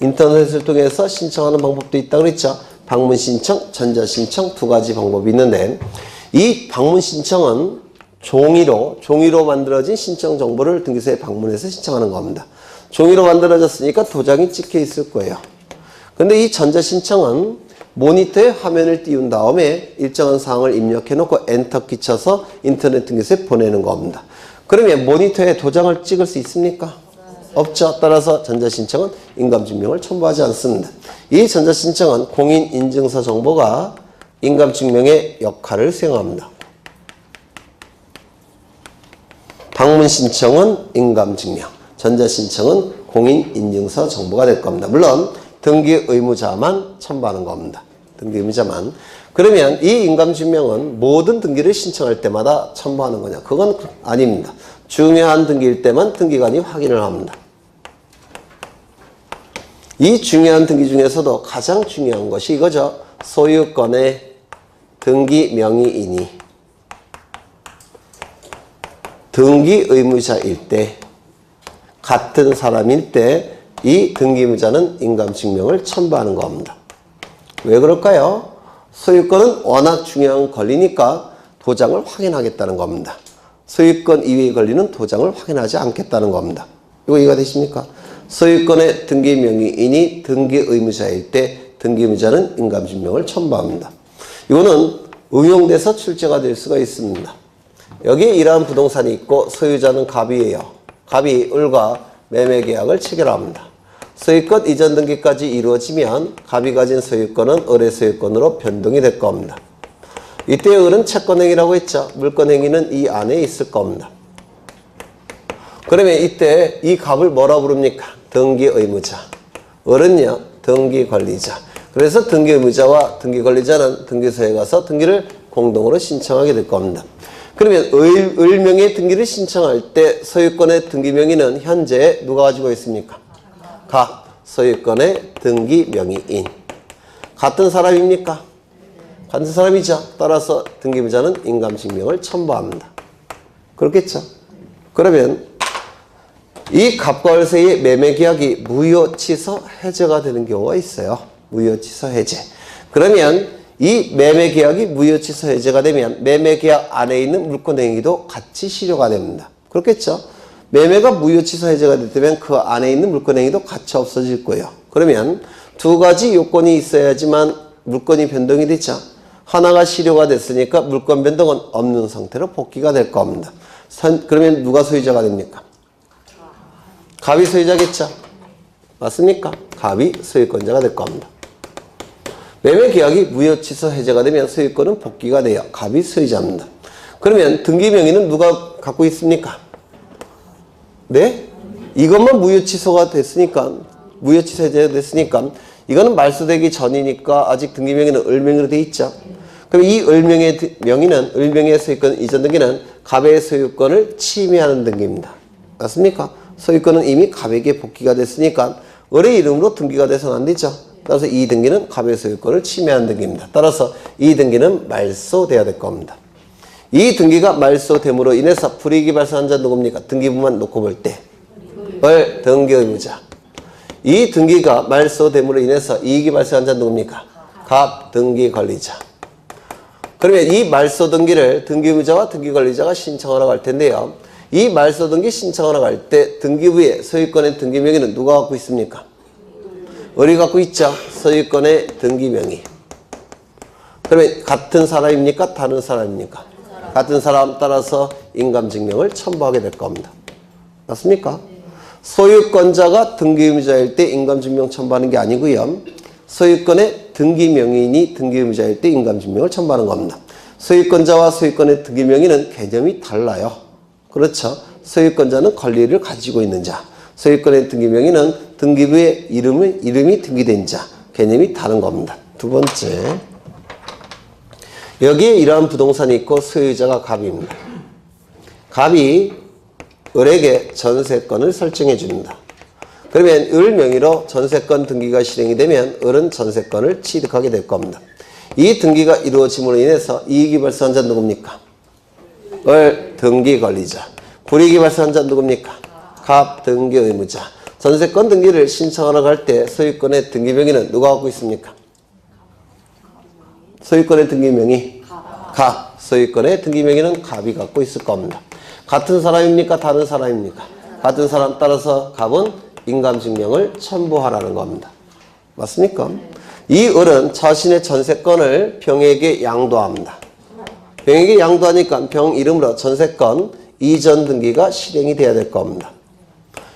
[SPEAKER 1] 인터넷을 통해서 신청하는 방법도 있다고 그랬죠. 방문 신청, 전자 신청 두 가지 방법이 있는데 이 방문 신청은 종이로 만들어진 신청 정보를 등기소에 방문해서 신청하는 겁니다. 종이로 만들어졌으니까 도장이 찍혀 있을 거예요. 근데 이 전자 신청은 모니터에 화면을 띄운 다음에 일정한 사항을 입력해 놓고 엔터키 쳐서 인터넷 등기소에 보내는 겁니다. 그러면 모니터에 도장을 찍을 수 있습니까? 없죠. 따라서 전자신청은 인감증명을 첨부하지 않습니다. 이 전자신청은 공인인증서 정보가 인감증명의 역할을 수행합니다. 방문신청은 인감증명, 전자신청은 공인인증서 정보가 될 겁니다. 물론 등기 의무자만 첨부하는 겁니다. 등기 의무자만. 그러면 이 인감증명은 모든 등기를 신청할 때마다 첨부하는 거냐? 그건 아닙니다. 중요한 등기일 때만 등기관이 확인을 합니다. 이 중요한 등기 중에서도 가장 중요한 것이 이거죠. 소유권의 등기 명의인이 등기 의무자일 때, 같은 사람일 때 이 등기 의무자는 인감증명을 첨부하는 겁니다. 왜 그럴까요? 소유권은 워낙 중요한 권리니까 도장을 확인하겠다는 겁니다. 소유권 이외의 권리는 도장을 확인하지 않겠다는 겁니다. 이거 이해가 되십니까? 소유권의 등기 명의인이 등기 의무자일 때 등기 의무자는 인감증명을 첨부합니다. 이거는 응용돼서 출제가 될 수가 있습니다. 여기에 이러한 부동산이 있고 소유자는 갑이에요. 갑이 을과 매매계약을 체결합니다. 소유권 이전 등기까지 이루어지면 갑이 가진 소유권은 을의 소유권으로 변동이 될 겁니다. 이때 을은 채권행위라고 했죠. 물권행위는 이 안에 있을 겁니다. 그러면 이때 이 갑을 뭐라 부릅니까? 등기의무자. 을은요, 등기권리자. 그래서 등기의무자와 등기권리자는 등기소에 가서 등기를 공동으로 신청하게 될 겁니다. 그러면 을명의 등기를 신청할 때 소유권의 등기 명의는 현재 누가 가지고 있습니까? 갑, 소유권의 등기 명의인. 같은 사람입니까? 같은 사람이죠. 따라서 등기의무자는 인감증명을 첨부합니다. 그렇겠죠? 그러면 이 갑과 을 사이의 매매계약이 무효, 취소, 해제가 되는 경우가 있어요. 무효, 취소, 해제. 그러면 이 매매계약이 무효, 취소, 해제가 되면 매매계약 안에 있는 물권행위도 같이 실효가 됩니다. 그렇겠죠? 매매가 무효, 취소, 해제가 되면 그 안에 있는 물권행위도 같이 없어질 거예요. 그러면 두 가지 요건이 있어야지만 물권이 변동이 되죠. 하나가 실효가 됐으니까 물권 변동은 없는 상태로 복귀가 될 겁니다. 그러면 누가 소유자가 됩니까? 갑이 소유자겠죠? 맞습니까? 갑이 소유권자가 될 겁니다. 매매계약이 무효, 취소, 해제가 되면 소유권은 복귀가 돼요. 갑이 소유자입니다. 그러면 등기 명의는 누가 갖고 있습니까? 네? 이것만 무효, 취소가 됐으니까, 무효, 취소, 해제가 됐으니까 이거는 말소되기 전이니까 아직 등기 명의는 을명의로 돼 있죠. 그럼 이 을명의 명의는, 을명의 소유권 이전 등기는 갑의 소유권을 침해하는 등기입니다. 맞습니까? 소유권은 이미 갑에게 복귀가 됐으니까 을의 이름으로 등기가 돼서는 안 되죠. 따라서 이 등기는 갑의 소유권을 침해하는 등기입니다. 따라서 이 등기는 말소돼야 될 겁니다. 이 등기가 말소됨으로 인해서 불이익이 발생한 자 누굽니까? 등기부만 놓고 볼 때 을 등기의무자. 이 등기가 말소됨으로 인해서 이익이 발생한 자 누굽니까? 갑 등기권리자. 그러면 이 말소 등기를 등기의무자와 등기권리자가 신청하러 갈 텐데요. 이 말소 등기 신청하러 갈 때 등기부의 소유권의 등기 명의는 누가 갖고 있습니까? 을이 갖고 있죠. 소유권의 등기 명의. 그러면 같은 사람입니까? 다른 사람입니까? 같은 사람. 따라서 인감증명을 첨부하게 될 겁니다. 맞습니까? 소유권자가 등기의무자일 때 인감증명 첨부하는 게 아니고요. 소유권의 등기 명의인이 등기의무자일 때 인감증명을 첨부하는 겁니다. 소유권자와 소유권의 등기 명의는 개념이 달라요. 그렇죠? 소유권자는 권리를 가지고 있는 자, 소유권의 등기 명의는 등기부의 이름이 등기된 자, 개념이 다른 겁니다. 두 번째, 여기에 이러한 부동산이 있고 소유자가 갑입니다. 갑이 을에게 전세권을 설정해 줍니다. 그러면 을 명의로 전세권 등기가 실행이 되면 을은 전세권을 취득하게 될 겁니다. 이 등기가 이루어짐으로 인해서 이익이 발생한 자는 누굽니까? 을 등기권리자. 불이익이 발생한 자는 누굽니까? 갑 등기의무자. 전세권 등기를 신청하러 갈 때 소유권의 등기 명의는 누가 갖고 있습니까? 소유권의 등기 명의 갑. 소유권의 등기 명의는 갑이 갖고 있을 겁니다. 같은 사람입니까? 다른 사람입니까? 같은 사람. 따라서 갑은 인감증명을 첨부하라는 겁니다. 맞습니까? 이 을은 자신의 전세권을 병에게 양도합니다. 병에게 양도하니까 병 이름으로 전세권 이전 등기가 실행이 돼야 될 겁니다.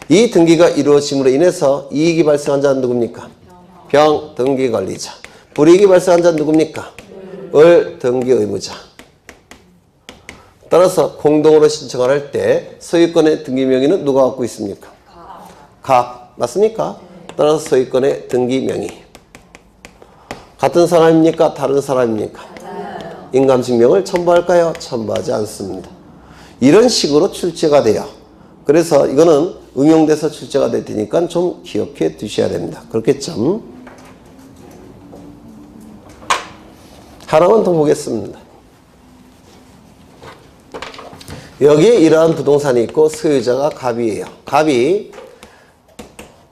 [SPEAKER 1] 이 등기가 이루어짐으로 인해서 이익이 발생한 자는 누굽니까? 병 등기권리자. 불이익이 발생한 자는 누굽니까? 을 등기의무자. 따라서 공동으로 신청을 할 때 소유권의 등기 명의는 누가 갖고 있습니까? 갑. 맞습니까? 따라서 소유권의 등기 명의. 같은 사람입니까? 다른 사람입니까? 인감증명을 첨부할까요? 첨부하지 않습니다. 이런 식으로 출제가 돼요. 그래서 이거는 응용돼서 출제가 될 테니까 좀 기억해 두셔야 됩니다. 그렇겠죠? 하나만 더 보겠습니다. 여기에 이러한 부동산이 있고 소유자가 갑이에요. 갑이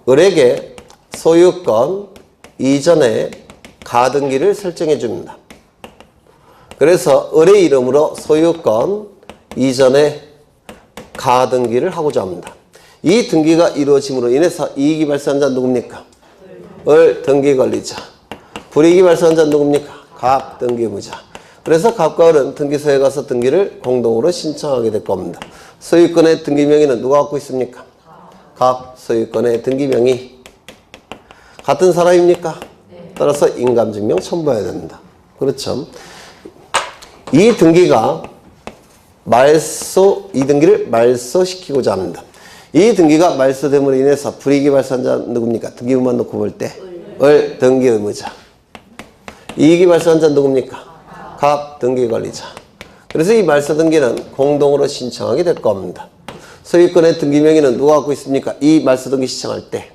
[SPEAKER 1] 을에게 소유권 이전에 가등기를 설정해 줍니다. 그래서 을의 이름으로 소유권 이전에 가등기를 하고자 합니다. 이 등기가 이루어짐으로 인해서 이익이 발생한 자는 누굽니까? 을 등기 권리자. 불이익이 발생한 자는 누굽니까? 갑 등기 의무자. 그래서 갑과 을은 등기소에 가서 등기를 공동으로 신청하게 될 겁니다. 소유권의 등기 명의는 누가 갖고 있습니까? 갑 소유권의 등기 명의. 같은 사람입니까? 따라서 인감증명 첨부해야 됩니다. 그렇죠? 이 등기가 이 등기를 말소시키고자 합니다. 이 등기가 말소됨으로 인해서 불이익이 발생한 자는 누굽니까? 등기 의무만 놓고 볼 때 을 등기 의무자. 이익이 발생한 자는 누굽니까? 갑 등기 권리자. 그래서 이 말소 등기는 공동으로 신청하게 될 겁니다. 소유권의 등기 명의는 누가 갖고 있습니까? 이 말소 등기 신청할 때.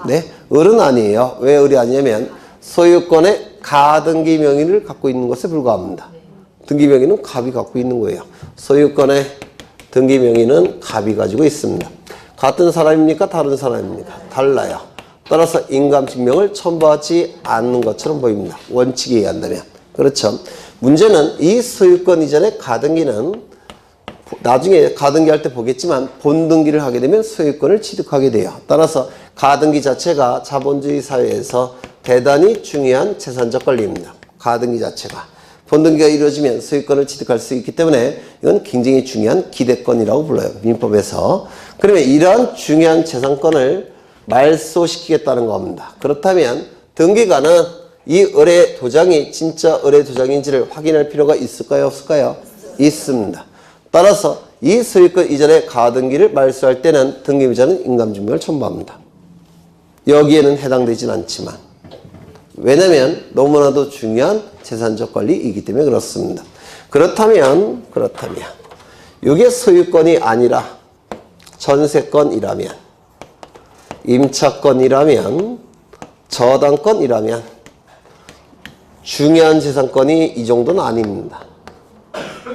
[SPEAKER 1] 네? 을은 아니에요. 왜 을이 아니냐면 소유권의 가등기 명의를 갖고 있는 것에 불과합니다. 등기 명의는 갑이 갖고 있는 거예요. 소유권의 등기 명의는 갑이 가지고 있습니다. 같은 사람입니까? 다른 사람입니까? 달라요. 따라서 인감증명을 첨부하지 않는 것처럼 보입니다. 원칙에 의한다면. 그렇죠. 문제는 이 소유권 이전의 가등기는 나중에 가등기할 때 보겠지만 본등기를 하게 되면 소유권을 취득하게 돼요. 따라서 가등기 자체가 자본주의 사회에서 대단히 중요한 재산적 권리입니다. 가등기 자체가. 본등기가 이루어지면 소유권을 취득할 수 있기 때문에 이건 굉장히 중요한 기대권이라고 불러요. 민법에서. 그러면 이러한 중요한 재산권을 말소시키겠다는 겁니다. 그렇다면 등기관은 이 을의 도장이 진짜 을의 도장인지를 확인할 필요가 있을까요? 없을까요? 있습니다. 따라서 이 소유권 이전의 가등기를 말소할 때는 등기의무자는 인감증명을 첨부합니다. 여기에는 해당되진 않지만 왜냐하면 너무나도 중요한 재산적 권리이기 때문에 그렇습니다. 그렇다면 이게 소유권이 아니라 전세권이라면 임차권이라면 저당권이라면 중요한 재산권이 이 정도는 아닙니다.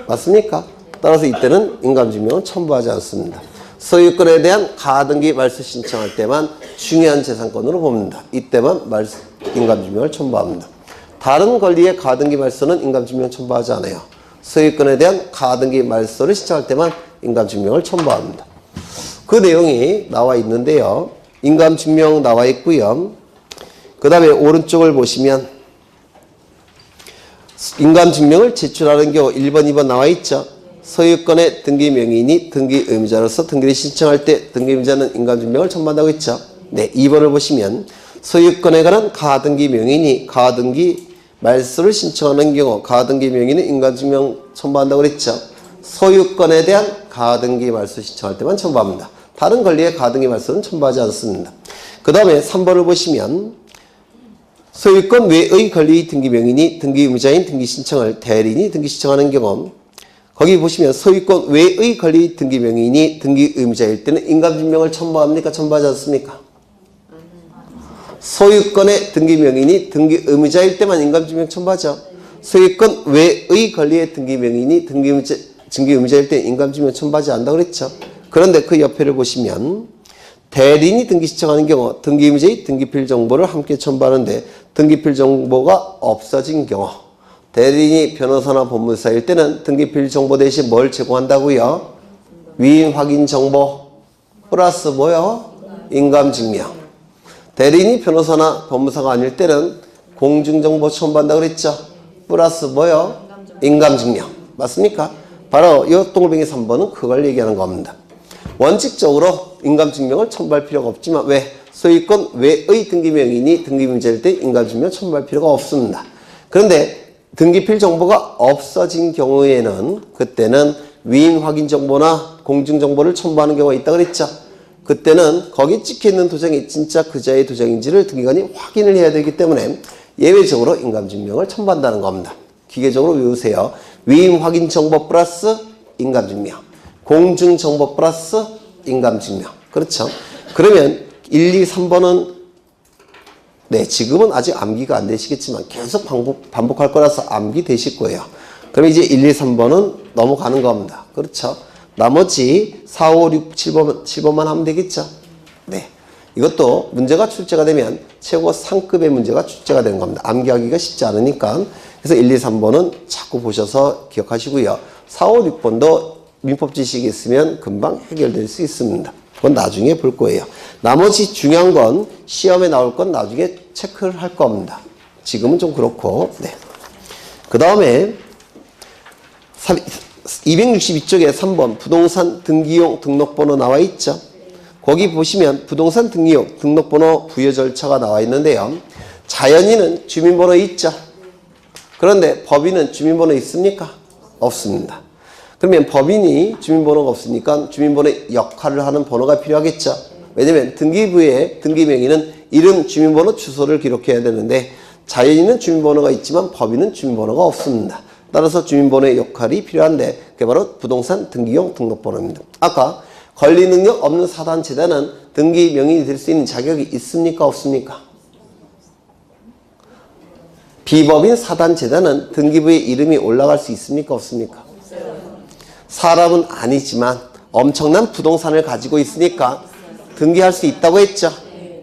[SPEAKER 1] 맞습니까? 따라서 이때는 인감증명은 첨부하지 않습니다. 소유권에 대한 가등기 말소 신청할 때만 중요한 재산권으로 봅니다. 이때만 인감증명을 첨부합니다. 다른 권리의 가등기 말소는 인감증명 첨부하지 않아요. 소유권에 대한 가등기 말소를 신청할 때만 인감증명을 첨부합니다. 그 내용이 나와 있는데요. 인감증명 나와 있고요. 그 다음에 오른쪽을 보시면 인감증명을 제출하는 경우 1번, 2번 나와 있죠. 소유권의 등기 명의인이 등기 의무자로서 등기를 신청할 때 등기 의무자는 인감증명을 첨부한다고 했죠. 네, 2번을 보시면 소유권에 관한 가등기 명의인이 가등기 말소를 신청하는 경우 가등기 명의인은 인감증명 첨부한다고 그랬죠. 소유권에 대한 가등기 말소 신청할 때만 첨부합니다. 다른 권리의 가등기 말소는 첨부하지 않습니다. 그 다음에 3번을 보시면 소유권 외의 권리 등기 명의인이 등기 의무자인 등기 신청을 대리인이 등기 신청하는 경우 거기 보시면 소유권 외의 권리 등기 명의인이 등기 의무자일 때는 인감증명을 첨부합니까? 첨부하지 않습니까? 소유권의 등기 명의인이 등기 의무자일 때만 인감증명 첨부하죠. 소유권 외의 권리의 등기 명의인이 등기 의무자일 때 인감증명 첨부하지 않는다고 그랬죠. 그런데 그 옆에를 보시면 대리인이 등기 신청하는 경우 등기 의무자의 등기필 정보를 함께 첨부하는데 등기필 정보가 없어진 경우 대리인이 변호사나 법무사일 때는 등기필 정보 대신 뭘 제공한다고요? 위임 확인 정보 플러스 뭐요? 인감증명. 대리인이 변호사나 법무사가 아닐 때는 공증정보 첨부한다고 그랬죠? 플러스 뭐요? 인감증명. 맞습니까? 바로 이 동글뱅이 3번은 그걸 얘기하는 겁니다. 원칙적으로 인감증명을 첨부할 필요가 없지만 왜? 소유권 외의 등기명의인이 등기의무자일 때 인감증명 첨부할 필요가 없습니다. 그런데 등기필 정보가 없어진 경우에는 그때는 위임 확인 정보나 공증 정보를 첨부하는 경우가 있다고 그랬죠. 그때는 거기 찍혀있는 도장이 진짜 그자의 도장인지를 등기관이 확인을 해야 되기 때문에 예외적으로 인감증명을 첨부한다는 겁니다. 기계적으로 외우세요. 위임 확인 정보 플러스 인감증명, 공증 정보 플러스 인감증명. 그렇죠? 그러면 1, 2, 3번은 네, 지금은 아직 암기가 안 되시겠지만 계속 반복할 거라서 암기 되실 거예요. 그럼 이제 1, 2, 3번은 넘어가는 겁니다. 그렇죠? 나머지 4, 5, 6, 7번만 하면 되겠죠? 네. 이것도 문제가 출제가 되면 최고 상급의 문제가 출제가 되는 겁니다. 암기하기가 쉽지 않으니까. 그래서 1, 2, 3번은 자꾸 보셔서 기억하시고요. 4, 5, 6번도 민법 지식이 있으면 금방 해결될 수 있습니다. 그건 나중에 볼 거예요. 나머지 중요한 건 시험에 나올 건 나중에 체크를 할 겁니다. 지금은 좀 그렇고. 네. 그 다음에 262쪽에 3번 부동산 등기용 등록번호 나와 있죠. 거기 보시면 부동산 등기용 등록번호 부여 절차가 나와 있는데요. 자연인은 주민번호 있죠. 그런데 법인은 주민번호 있습니까? 없습니다. 그러면 법인이 주민번호가 없으니까 주민번호의 역할을 하는 번호가 필요하겠죠. 왜냐면 등기부의 등기명의는 이름, 주민번호, 주소를 기록해야 되는데 자연인은 주민번호가 있지만 법인은 주민번호가 없습니다. 따라서 주민번호의 역할이 필요한데 그게 바로 부동산 등기용 등록번호입니다. 아까 권리능력 없는 사단체단은 등기 명인이 될 수 있는 자격이 있습니까? 없습니까? 비법인 사단체단은 등기부에 이름이 올라갈 수 있습니까? 없습니까? 사람은 아니지만 엄청난 부동산을 가지고 있으니까 등기할 수 있다고 했죠.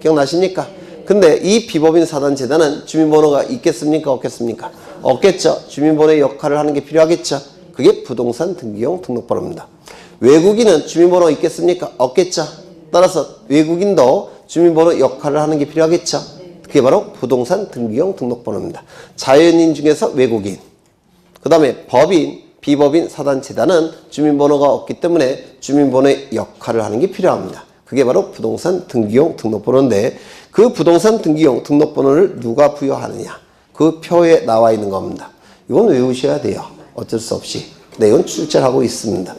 [SPEAKER 1] 기억나십니까? 근데 이 비법인 사단체단은 주민번호가 있겠습니까? 없겠습니까? 없겠죠. 주민번호의 역할을 하는 게 필요하겠죠. 그게 부동산 등기용 등록번호입니다. 외국인은 주민번호 있겠습니까? 없겠죠. 따라서 외국인도 주민번호 역할을 하는 게 필요하겠죠. 그게 바로 부동산 등기용 등록번호입니다. 자연인 중에서 외국인, 그 다음에 법인, 비법인 사단체단은 주민번호가 없기 때문에 주민번호의 역할을 하는 게 필요합니다. 그게 바로 부동산 등기용 등록번호인데 그 부동산 등기용 등록번호를 누가 부여하느냐, 그 표에 나와 있는 겁니다. 이건 외우셔야 돼요. 어쩔 수 없이. 네, 이건 출제를 하고 있습니다.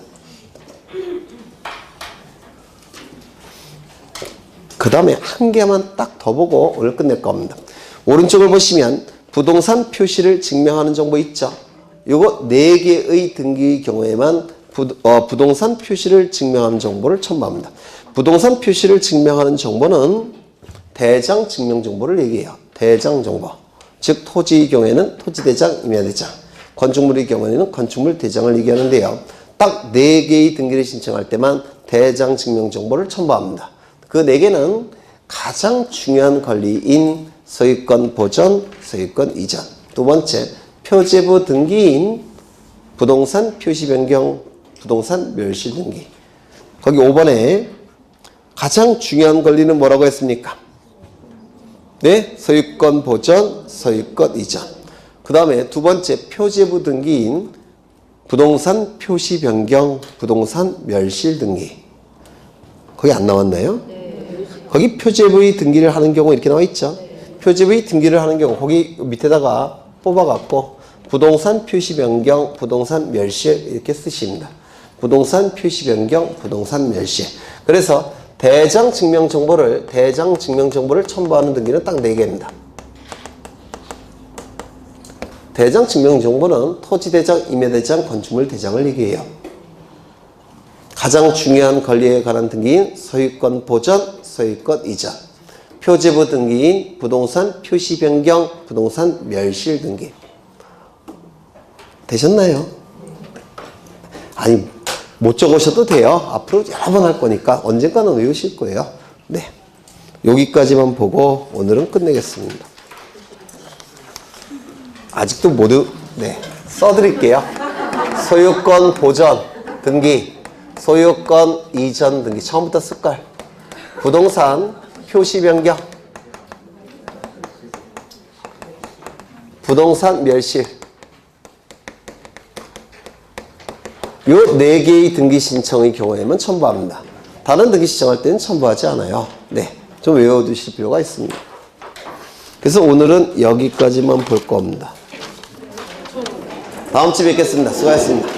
[SPEAKER 1] 그 다음에 한 개만 딱 더 보고 오늘 끝낼 겁니다. 오른쪽을 보시면 부동산 표시를 증명하는 정보 있죠. 요거 4개의 등기의 경우에만 부동산 표시를 증명하는 정보를 첨부합니다. 부동산 표시를 증명하는 정보는 대장 증명 정보를 얘기해요. 대장 정보. 즉 토지의 경우에는 토지대장, 임야대장, 건축물의 경우에는 건축물 대장을 얘기하는데요. 딱 4개의 등기를 신청할 때만 대장 증명 정보를 첨부합니다. 그 4개는 가장 중요한 권리인 소유권 보전, 소유권 이전. 두 번째, 표제부 등기인 부동산 표시 변경, 부동산 멸실 등기. 거기 5번에 가장 중요한 권리는 뭐라고 했습니까? 네, 소유권 보전, 소유권 이전. 그 다음에 두 번째 표제부 등기인 부동산 표시 변경, 부동산 멸실 등기. 거기 안 나왔나요? 네. 거기 표제부의 등기를 하는 경우 이렇게 나와 있죠. 네. 표제부의 등기를 하는 경우 거기 밑에다가 뽑아갖고 부동산 표시 변경, 부동산 멸실 이렇게 쓰십니다. 부동산 표시 변경, 부동산 멸실. 그래서 대장 증명 정보를 첨부하는 등기는 딱 4개입니다. 대장 증명 정보는 토지대장, 임야대장, 건축물 대장을 얘기해요. 가장 중요한 권리에 관한 등기인 소유권 보전, 소유권 이전. 표제부 등기인 부동산 표시 변경, 부동산 멸실 등기. 되셨나요? 아니, 못 적으셔도 돼요. 앞으로 여러 번 할 거니까 언젠가는 외우실 거예요. 네. 여기까지만 보고 오늘은 끝내겠습니다. 아직도 모두, 네. 써드릴게요. 소유권 보전 등기, 소유권 이전 등기. 처음부터 쓸걸. 부동산 표시 변경, 부동산 멸실. 요 4개의 등기 신청의 경우에만 첨부합니다. 다른 등기 신청할 때는 첨부하지 않아요. 네, 좀 외워두실 필요가 있습니다. 그래서 오늘은 여기까지만 볼 겁니다. 다음 주에 뵙겠습니다. 수고하셨습니다.